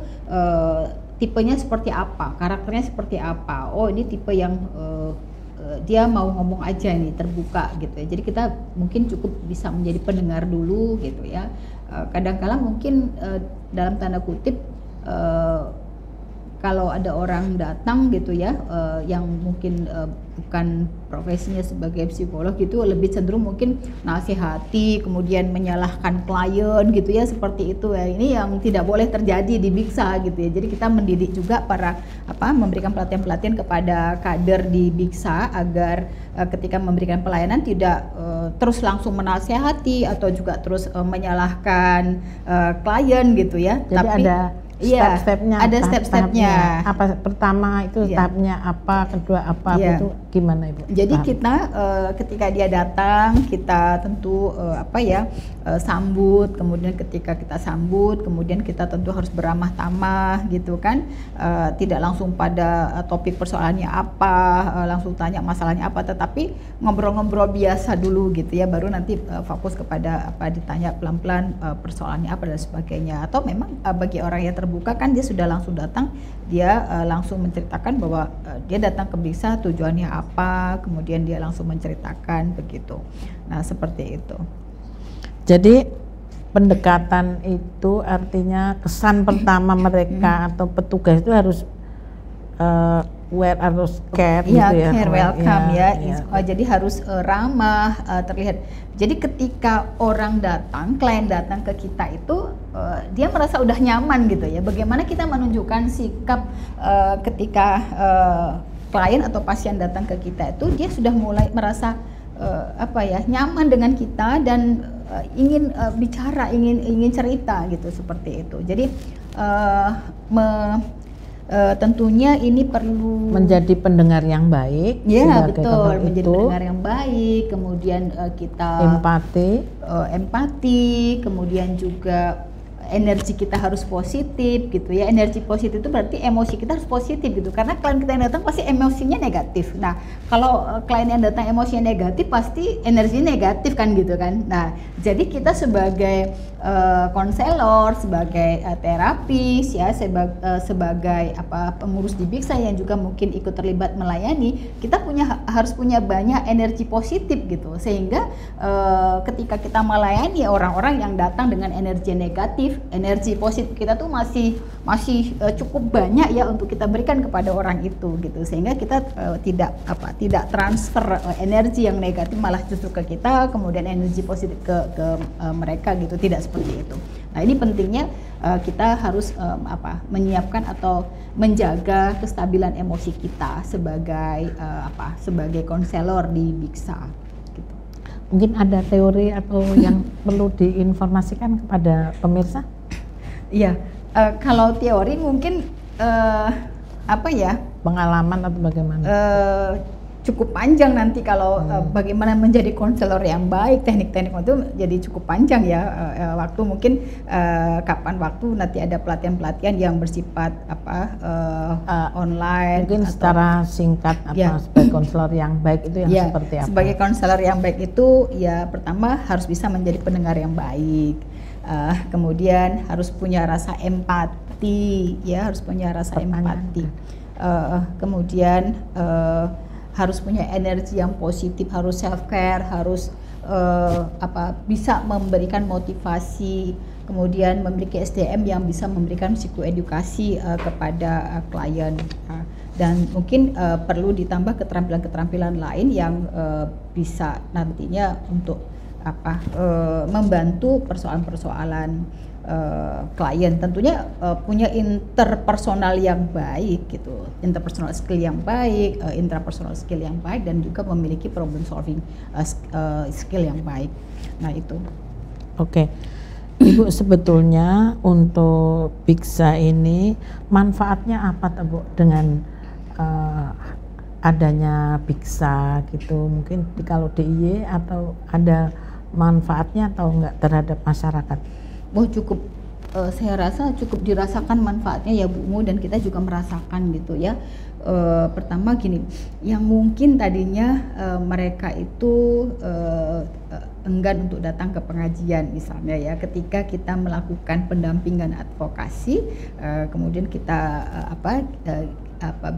tipenya seperti apa, karakternya seperti apa. Oh, ini tipe yang dia mau ngomong aja nih, terbuka gitu ya. Jadi kita mungkin cukup bisa menjadi pendengar dulu gitu ya. Kadang-kala mungkin dalam tanda kutip kalau ada orang datang gitu ya, yang mungkin bukan profesinya sebagai psikolog gitu, lebih cenderung mungkin nasihati, kemudian menyalahkan klien gitu ya, seperti itu ya. Ini yang tidak boleh terjadi di Biksa gitu ya. Jadi kita mendidik juga memberikan pelatihan-pelatihan kepada kader di Biksa agar ketika memberikan pelayanan tidak terus langsung menasihati atau juga terus menyalahkan klien gitu ya. Jadi tapi step-stepnya, ada step-stepnya. Apa pertama itu tahapnya apa, kedua apa, itu gimana Ibu? Jadi kita ketika dia datang, kita tentu sambut. Kemudian ketika kita sambut, kemudian kita tentu harus beramah tamah gitu kan, tidak langsung pada topik persoalannya apa, langsung tanya masalahnya apa, tetapi ngobrol-ngobrol biasa dulu gitu ya, baru nanti fokus kepada ditanya pelan-pelan persoalannya apa dan sebagainya. Atau memang bagi orang yang terbuka kan, dia sudah langsung datang, dia langsung menceritakan bahwa dia datang ke Biksa tujuannya apa, kemudian dia langsung menceritakan begitu. Nah, seperti itu. Jadi pendekatan itu artinya kesan pertama mereka atau petugas itu harus harus care gitu ya, care, welcome ya. Jadi harus ramah, terlihat. Jadi ketika orang datang, klien datang ke kita itu dia merasa udah nyaman gitu ya. Bagaimana kita menunjukkan sikap ketika klien atau pasien datang ke kita itu, dia sudah mulai merasa nyaman dengan kita dan ingin bicara, ingin cerita gitu, seperti itu. Jadi tentunya ini perlu menjadi pendengar yang baik, ya betul, menjadi pendengar yang baik, kemudian kita empati, kemudian juga energi kita harus positif gitu ya. Energi positif itu berarti emosi kita harus positif gitu, karena klien kita yang datang pasti emosinya negatif. Nah kalau klien yang datang emosinya negatif pasti energinya negatif kan gitu kan. Nah jadi kita sebagai konselor, sebagai terapis ya, sebagai pengurus di Biksa yang juga mungkin ikut terlibat melayani, kita harus punya banyak energi positif gitu, sehingga ketika kita melayani orang-orang yang datang dengan energi negatif, energi positif kita tuh masih cukup banyak ya untuk kita berikan kepada orang itu gitu, sehingga kita tidak transfer energi yang negatif malah justru ke kita, kemudian energi positif ke mereka gitu, tidak seperti itu. Nah ini pentingnya kita harus menyiapkan atau menjaga kestabilan emosi kita sebagai sebagai konselor di Biksa. Gitu. Mungkin ada teori atau yang perlu diinformasikan kepada pemirsa? Iya, kalau teori mungkin pengalaman atau bagaimana? Cukup panjang nanti kalau bagaimana menjadi konselor yang baik, teknik-teknik itu jadi cukup panjang ya. Waktu mungkin kapan waktu nanti ada pelatihan-pelatihan yang bersifat online. Mungkin secara singkat sebagai konselor yang baik itu yang seperti apa? Sebagai konselor yang baik itu ya pertama harus bisa menjadi pendengar yang baik. Kemudian harus punya rasa empati, ya harus punya rasa empati. Kemudian harus punya energi yang positif, harus self care, harus bisa memberikan motivasi, kemudian memiliki SDM yang bisa memberikan psikoedukasi kepada klien. Dan mungkin perlu ditambah keterampilan-keterampilan lain yang bisa nantinya untuk membantu persoalan-persoalan klien. Tentunya punya interpersonal yang baik gitu, interpersonal skill yang baik, intrapersonal skill yang baik, dan juga memiliki problem solving skill yang baik. Nah itu. Oke. Ibu, sebetulnya untuk Biksa ini manfaatnya apa Bu dengan adanya Biksa gitu? Mungkin kalau DIY atau ada manfaatnya atau enggak terhadap masyarakat? Cukup, saya rasa cukup dirasakan manfaatnya ya Bu Mu, dan kita juga merasakan gitu ya. Pertama gini, yang mungkin tadinya mereka itu enggan untuk datang ke pengajian misalnya ya, ketika kita melakukan pendampingan advokasi, kemudian kita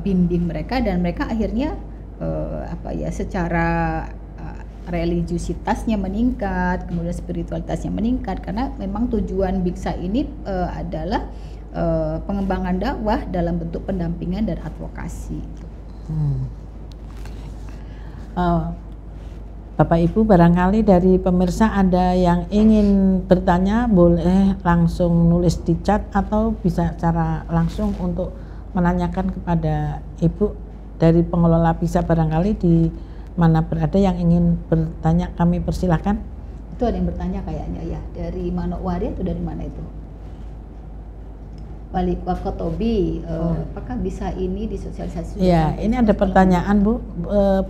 bimbing mereka, dan mereka akhirnya secara religiusitasnya meningkat, kemudian spiritualitasnya meningkat, karena memang tujuan Biksa ini adalah pengembangan dakwah dalam bentuk pendampingan dan advokasi. Bapak Ibu, barangkali dari pemirsa ada yang ingin bertanya, boleh langsung nulis di chat atau bisa secara langsung untuk menanyakan kepada Ibu dari pengelola Biksa, barangkali di mana berada yang ingin bertanya, kami persilahkan. Itu ada yang bertanya kayaknya ya, dari Manokwari atau dari mana itu? Wali Wakatobi, apakah bisa ini disosialisasi? Ya, ini ada pertanyaan Bu,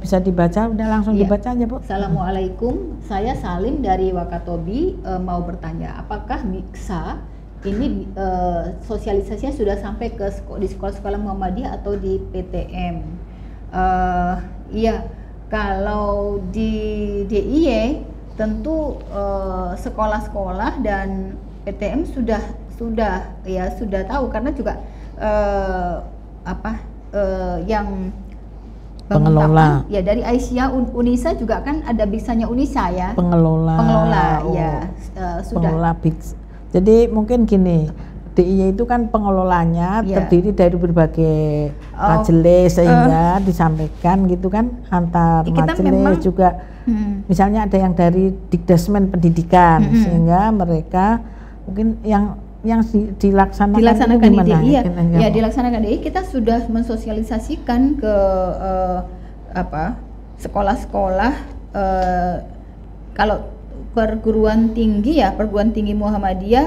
bisa dibaca, udah langsung dibaca aja Bu. Assalamualaikum, saya Salim dari Wakatobi, mau bertanya, apakah Biksa ini sosialisasinya sudah sampai di sekolah-sekolah Muhammadiyah atau di PTM? Iya. Kalau di DIY tentu sekolah-sekolah dan PTM sudah tahu, karena juga yang pengelola ya dari Aisyah Unisa juga kan ada Biksanya Unisa ya, pengelola ya sudah pengelola Biksa. Jadi mungkin gini, DIY itu kan pengelolanya terdiri dari berbagai majelis, sehingga disampaikan gitu kan antar majelis juga. Misalnya ada yang dari Dikdasmen Pendidikan, sehingga mereka mungkin yang dilaksanakan di DIY ya dilaksanakan DIY. Kita sudah mensosialisasikan ke sekolah-sekolah, kalau perguruan tinggi Muhammadiyah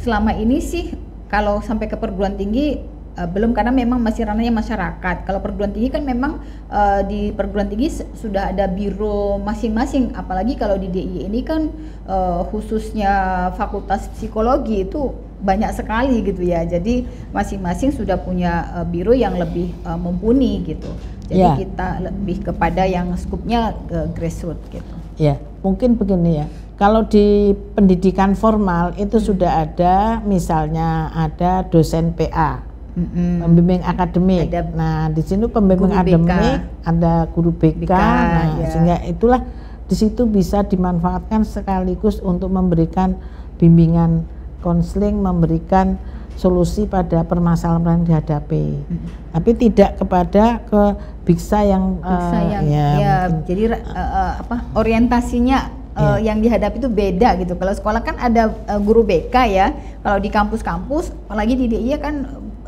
selama ini sih kalau sampai ke perguruan tinggi belum, karena memang masih ranahnya masyarakat. Kalau perguruan tinggi kan memang di perguruan tinggi sudah ada biro masing-masing, apalagi kalau di DIY ini kan khususnya fakultas psikologi itu banyak sekali gitu ya. Jadi masing-masing sudah punya biro yang lebih mumpuni gitu. Jadi kita lebih kepada yang skupnya grassroots gitu. Ya, mungkin begini ya. Kalau di pendidikan formal itu sudah ada, misalnya ada dosen PA. Pembimbing akademik. Nah, di sini pembimbing akademik, ada guru BK. Nah, sehingga itulah di situ bisa dimanfaatkan sekaligus untuk memberikan bimbingan konseling, memberikan solusi pada permasalahan yang dihadapi. Tapi tidak kepada ke biksa yang jadi orientasinya yang dihadapi itu beda gitu. Kalau sekolah kan ada guru BK ya. Kalau di kampus-kampus, apalagi di DIY kan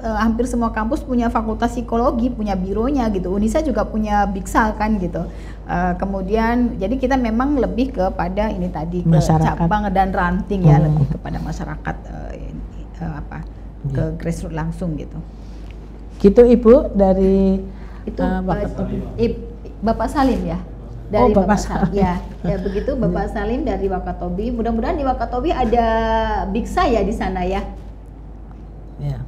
hampir semua kampus punya fakultas psikologi, punya bironya gitu. Unisa juga punya biksa kan gitu. Kemudian jadi kita memang lebih kepada ini tadi ke cabang dan ranting ya, lebih kepada masyarakat ke grassroots langsung gitu. Gitu Ibu dari itu Bapak Salim ya. Dari Bapak Salim. Ya begitu Bapak Salim dari Wakatobi. Mudah-mudahan di Wakatobi ada biksa ya di sana ya. Ya.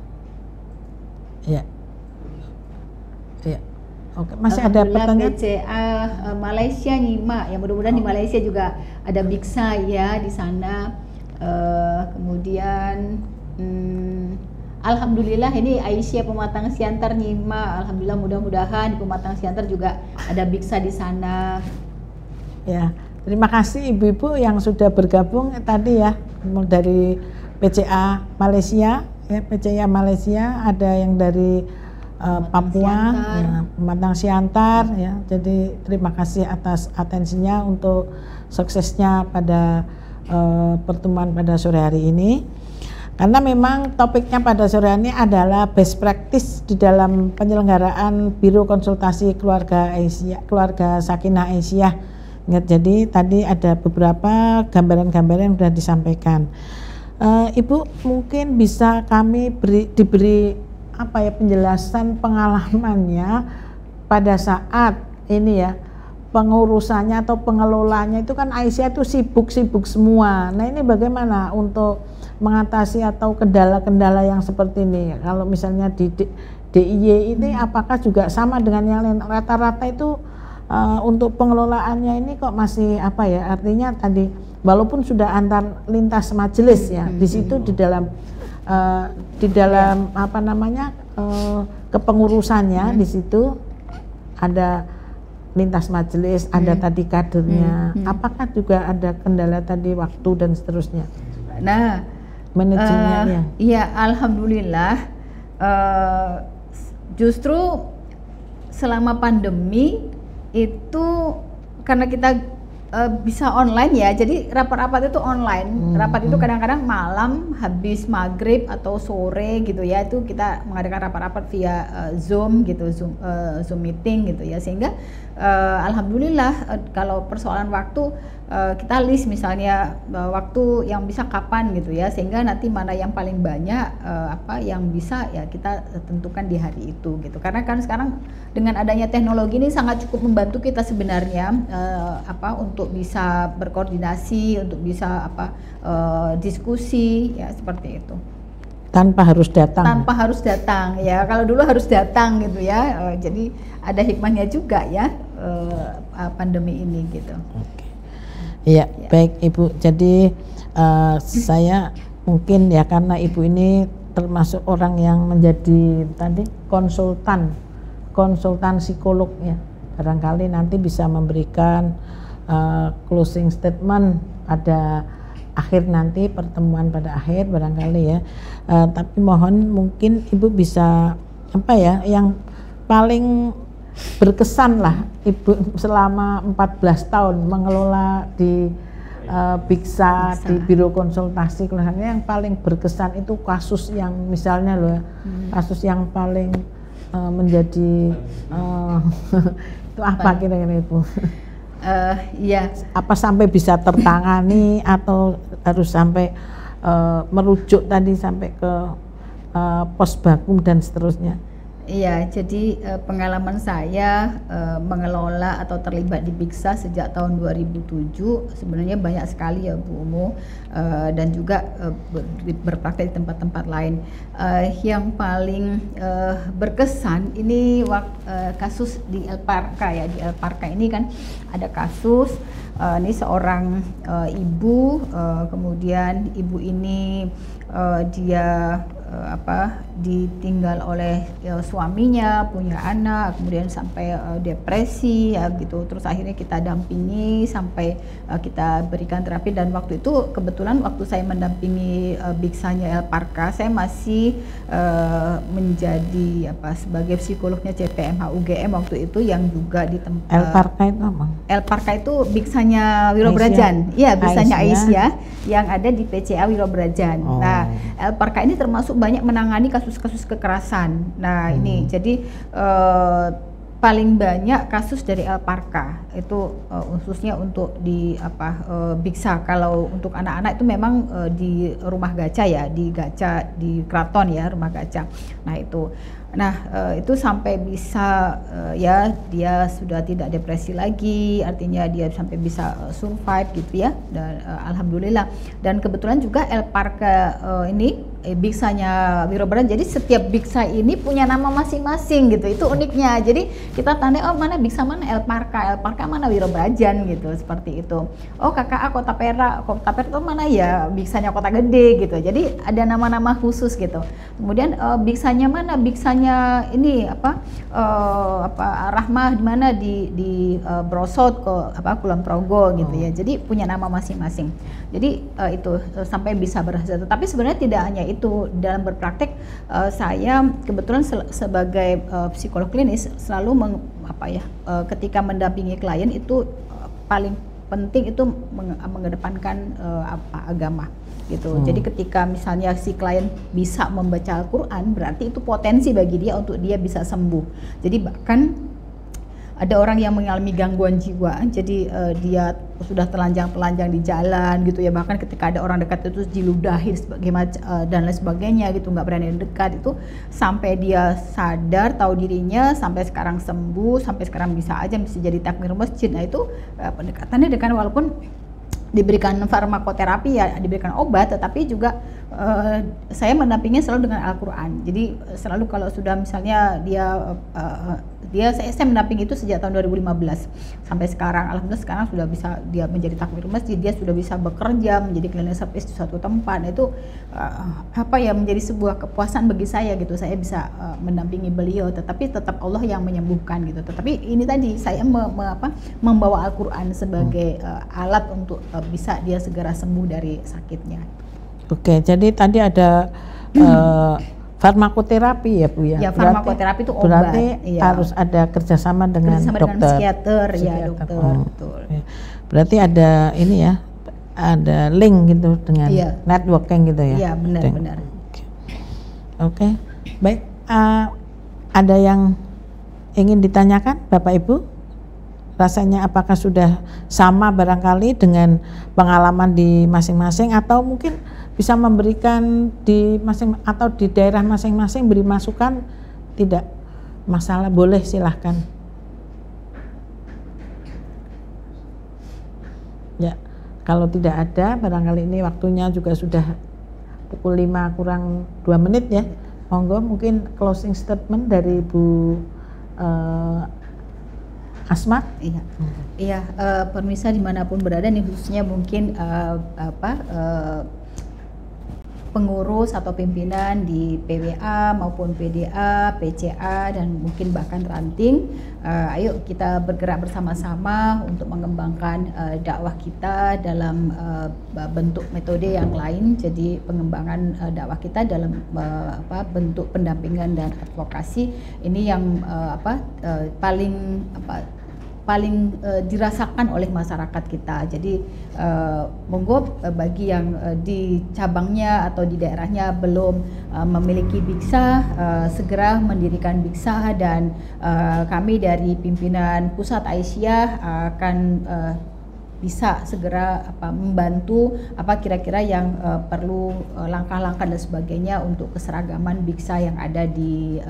Oke, masih ada pertanyaan? BCA Malaysia nyimak ya, mudah-mudahan di Malaysia juga ada biksa ya di sana. Kemudian alhamdulillah ini Aisyah Pematang Siantar nyimak. Alhamdulillah, mudah-mudahan di Pematang Siantar juga ada biksa di sana. Ya, terima kasih ibu-ibu yang sudah bergabung tadi ya, dari PCA Malaysia. Ya, PCA Malaysia, ada yang dari Papua, Pematang Siantar ya. Jadi terima kasih atas atensinya untuk suksesnya pada pertemuan pada sore hari ini. Karena memang topiknya pada sore ini adalah best practice di dalam penyelenggaraan Biro Konsultasi Keluarga Aisyah, Keluarga Sakinah Aisyah. Jadi tadi ada beberapa gambaran-gambaran yang sudah disampaikan. Ibu mungkin bisa kami diberi penjelasan pengalamannya pada saat ini ya, pengurusannya atau pengelolanya itu kan Aisyah itu sibuk-sibuk semua. Nah, ini bagaimana untuk mengatasi atau kendala-kendala yang seperti ini? Kalau misalnya di DIY ini apakah juga sama dengan yang lain? Rata-rata itu untuk pengelolaannya ini kok masih artinya tadi walaupun sudah antar lintas majelis ya, di situ di dalam kepengurusannya di situ ada lintas majelis, ada tadi kadernya. Apakah juga ada kendala tadi waktu dan seterusnya? Nah, manajemennya. Iya, alhamdulillah. Justru selama pandemi itu karena kita bisa online ya, jadi rapat-rapat itu online. Rapat itu kadang-kadang malam habis maghrib atau sore gitu ya, itu kita mengadakan rapat-rapat via Zoom gitu, Zoom meeting gitu ya, sehingga alhamdulillah kalau persoalan waktu kita list misalnya waktu yang bisa kapan gitu ya, sehingga nanti mana yang paling banyak yang bisa ya kita tentukan di hari itu gitu. Karena kan sekarang dengan adanya teknologi ini sangat cukup membantu kita sebenarnya untuk bisa berkoordinasi, untuk bisa diskusi ya, seperti itu. Tanpa harus datang. Tanpa harus datang ya. Kalau dulu harus datang gitu ya. Jadi ada hikmahnya juga ya pandemi ini gitu. Oke. Ya, baik Ibu. Jadi saya mungkin ya, karena Ibu ini termasuk orang yang menjadi tadi konsultan psikolog ya. Barangkali nanti bisa memberikan closing statement pada akhir nanti, pertemuan pada akhir barangkali ya. Tapi mohon mungkin Ibu bisa yang paling berkesan lah Ibu selama 14 tahun mengelola di Biksa, di Biro Konsultasi Keluarga, yang paling berkesan itu kasus yang misalnya loh, kasus yang paling menjadi itu apa kira-kira Ibu? Iya. Apa sampai bisa tertangani atau harus sampai merujuk tadi sampai ke pos baku dan seterusnya. Iya, jadi pengalaman saya mengelola atau terlibat di Biksa sejak tahun 2007 sebenarnya banyak sekali ya Bu Umu, dan juga berpraktek di tempat-tempat lain. Yang paling berkesan ini kasus di El Parka ya. Di El Parka ini kan ada kasus ini seorang ibu, kemudian ibu ini dia ditinggal oleh suaminya, punya anak, kemudian sampai depresi ya gitu. Terus akhirnya kita dampingi sampai kita berikan terapi, dan waktu itu kebetulan waktu saya mendampingi Biksanya El Parka, saya masih menjadi sebagai psikolognya CPMH UGM waktu itu, yang juga di tempat El Parka itu apa? El Parka itu Biksanya Wirobrajan. Iya, Biksanya Aisyah yang ada di PCA Wirobrajan. Nah, El Parka ini termasuk banyak menangani kasus-kasus kekerasan. Nah, ini jadi paling banyak kasus dari El Parka itu khususnya untuk di Biksa. Kalau untuk anak-anak itu memang di rumah gacha ya, di gacha di Kraton ya, rumah gacha. Nah, itu sampai bisa ya dia sudah tidak depresi lagi, artinya dia sampai bisa survive gitu ya, dan alhamdulillah. Dan kebetulan juga El Parka ini Biksanya Wirobrajan, jadi setiap Biksa ini punya nama masing-masing gitu, itu uniknya. Jadi kita tanya, oh mana Biksa mana El Parka mana Wirobrajan gitu, seperti itu. Oh KKA Kota Perak itu mana ya Biksanya Kota Gede gitu. Jadi ada nama-nama khusus gitu. Kemudian Biksanya mana, Biksanya ini Rahmah di mana di Brosot Kulon Progo gitu ya. Jadi punya nama masing-masing. Jadi itu sampai bisa berhasil. Tapi sebenarnya tidak hanya itu, dalam berpraktek saya kebetulan sebagai psikolog klinis selalu ketika mendampingi klien itu paling penting itu mengedepankan agama gitu. Jadi ketika misalnya si klien bisa membaca Al-Quran, berarti itu potensi bagi dia untuk dia bisa sembuh. Jadi bahkan ada orang yang mengalami gangguan jiwa, jadi dia sudah telanjang-telanjang di jalan gitu ya, bahkan ketika ada orang dekat itu diludahin dan lain sebagainya gitu, nggak berani dekat, itu sampai dia sadar tahu dirinya, sampai sekarang sembuh, sampai sekarang bisa jadi takmir masjid. Nah itu pendekatannya dengan walaupun diberikan farmakoterapi ya, diberikan obat, tetapi juga saya mendampinginya selalu dengan Al-Quran. Jadi selalu kalau sudah misalnya saya mendampingi itu sejak tahun 2015 sampai sekarang. Alhamdulillah sekarang sudah bisa dia menjadi takmir masjid, dia sudah bisa bekerja menjadi cleaning service di suatu tempat. Nah, itu menjadi sebuah kepuasan bagi saya gitu. Saya bisa mendampingi beliau, tetapi tetap Allah yang menyembuhkan gitu. Tetapi ini tadi saya membawa Al-Quran sebagai alat untuk bisa dia segera sembuh dari sakitnya. Oke, jadi tadi ada farmakoterapi ya Bu ya. Ya, farmakoterapi itu obat. Berarti harus ada kerjasama dengan dokter. Dengan psikiater ya, dokter. Betul. Ya. Berarti ada ini ya, ada link gitu dengan networking gitu ya. Iya, benar-benar. Oke. Baik, ada yang ingin ditanyakan Bapak Ibu? Rasanya apakah sudah sama barangkali dengan pengalaman di masing-masing, atau mungkin bisa memberikan di daerah masing-masing beri masukan? Tidak masalah, boleh silahkan. Ya, kalau tidak ada barangkali ini waktunya juga sudah pukul 5 kurang 2 menit ya. Monggo mungkin closing statement dari Bu Asmat. Iya, pemirsa dimanapun berada nih, khususnya mungkin pengurus atau pimpinan di PWA maupun PDA, PCA, dan mungkin bahkan ranting, ayo kita bergerak bersama-sama untuk mengembangkan dakwah kita dalam bentuk metode yang lain. Jadi pengembangan dakwah kita dalam bentuk pendampingan dan advokasi ini yang paling dirasakan oleh masyarakat kita. Jadi monggo bagi yang di cabangnya atau di daerahnya belum memiliki Biksa, segera mendirikan Biksa, dan kami dari pimpinan Pusat Aisyah akan bisa segera membantu apa kira-kira yang perlu langkah-langkah dan sebagainya untuk keseragaman Biksa yang ada di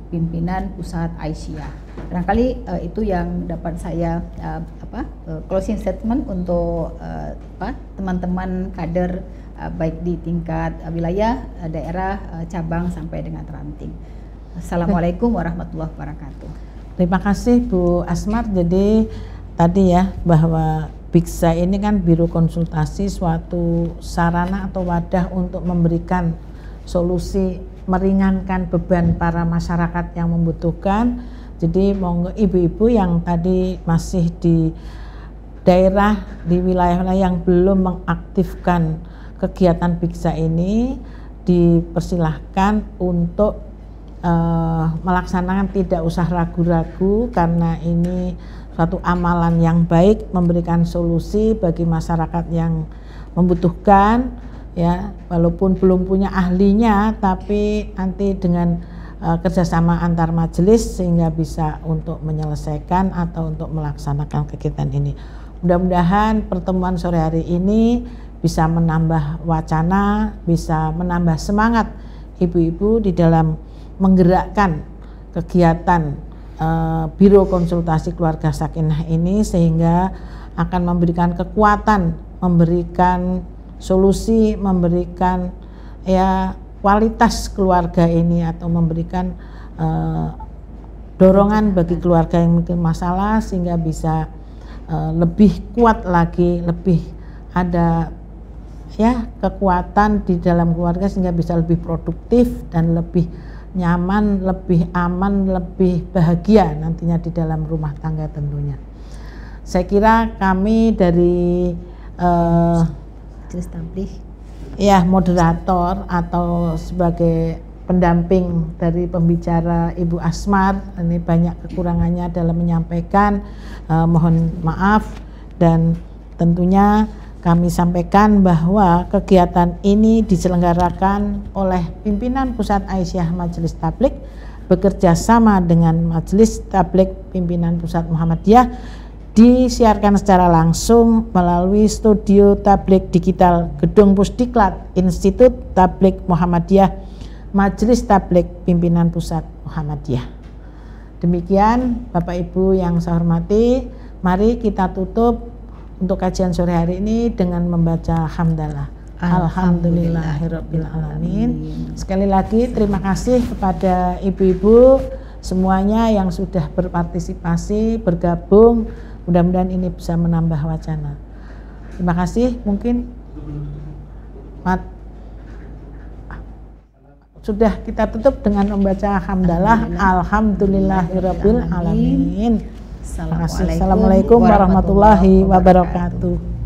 pimpinan pusat Aisyah. Barangkali itu yang dapat saya closing statement untuk teman-teman kader baik di tingkat wilayah, daerah, cabang sampai dengan ranting. Assalamualaikum warahmatullahi wabarakatuh. Terima kasih Bu Asmar. Jadi tadi ya bahwa Biksa ini kan biro konsultasi suatu sarana atau wadah untuk memberikan solusi meringankan beban para masyarakat yang membutuhkan. Jadi monggo ibu-ibu yang tadi masih di daerah di wilayah-wilayah yang belum mengaktifkan kegiatan Biksa ini dipersilahkan untuk melaksanakan, tidak usah ragu-ragu karena ini suatu amalan yang baik memberikan solusi bagi masyarakat yang membutuhkan ya, walaupun belum punya ahlinya tapi nanti dengan kerjasama antar majelis sehingga bisa untuk menyelesaikan atau untuk melaksanakan kegiatan ini. Mudah-mudahan pertemuan sore hari ini bisa menambah wacana, bisa menambah semangat ibu-ibu di dalam menggerakkan kegiatan Biro Konsultasi Keluarga Sakinah ini sehingga akan memberikan kekuatan, memberikan solusi, memberikan ya kualitas keluarga ini atau memberikan dorongan bagi keluarga yang mungkin masalah sehingga bisa lebih kuat lagi, lebih ada ya kekuatan di dalam keluarga sehingga bisa lebih produktif dan lebih nyaman, lebih aman, lebih bahagia nantinya di dalam rumah tangga tentunya. Saya kira kami dari Majelis Tabligh ya moderator atau sebagai pendamping dari pembicara Ibu Asmar, ini banyak kekurangannya dalam menyampaikan, mohon maaf, dan tentunya kami sampaikan bahwa kegiatan ini diselenggarakan oleh pimpinan Pusat Aisyah Majelis Tabligh bekerja sama dengan Majelis Tabligh Pimpinan Pusat Muhammadiyah, disiarkan secara langsung melalui studio Tabligh Digital Gedung Pusdiklat Institut Tabligh Muhammadiyah Majelis Tabligh Pimpinan Pusat Muhammadiyah. Demikian Bapak Ibu yang saya hormati, mari kita tutup untuk kajian sore hari ini dengan membaca hamdalah. Alhamdulillahirabbil alamin. Sekali lagi terima kasih kepada ibu-ibu semuanya yang sudah berpartisipasi, bergabung. Mudah-mudahan ini bisa menambah wacana. Terima kasih. Mungkin sudah kita tutup dengan membaca hamdalah. Alhamdulillahirabbil alamin. Assalamualaikum warahmatullahi wabarakatuh.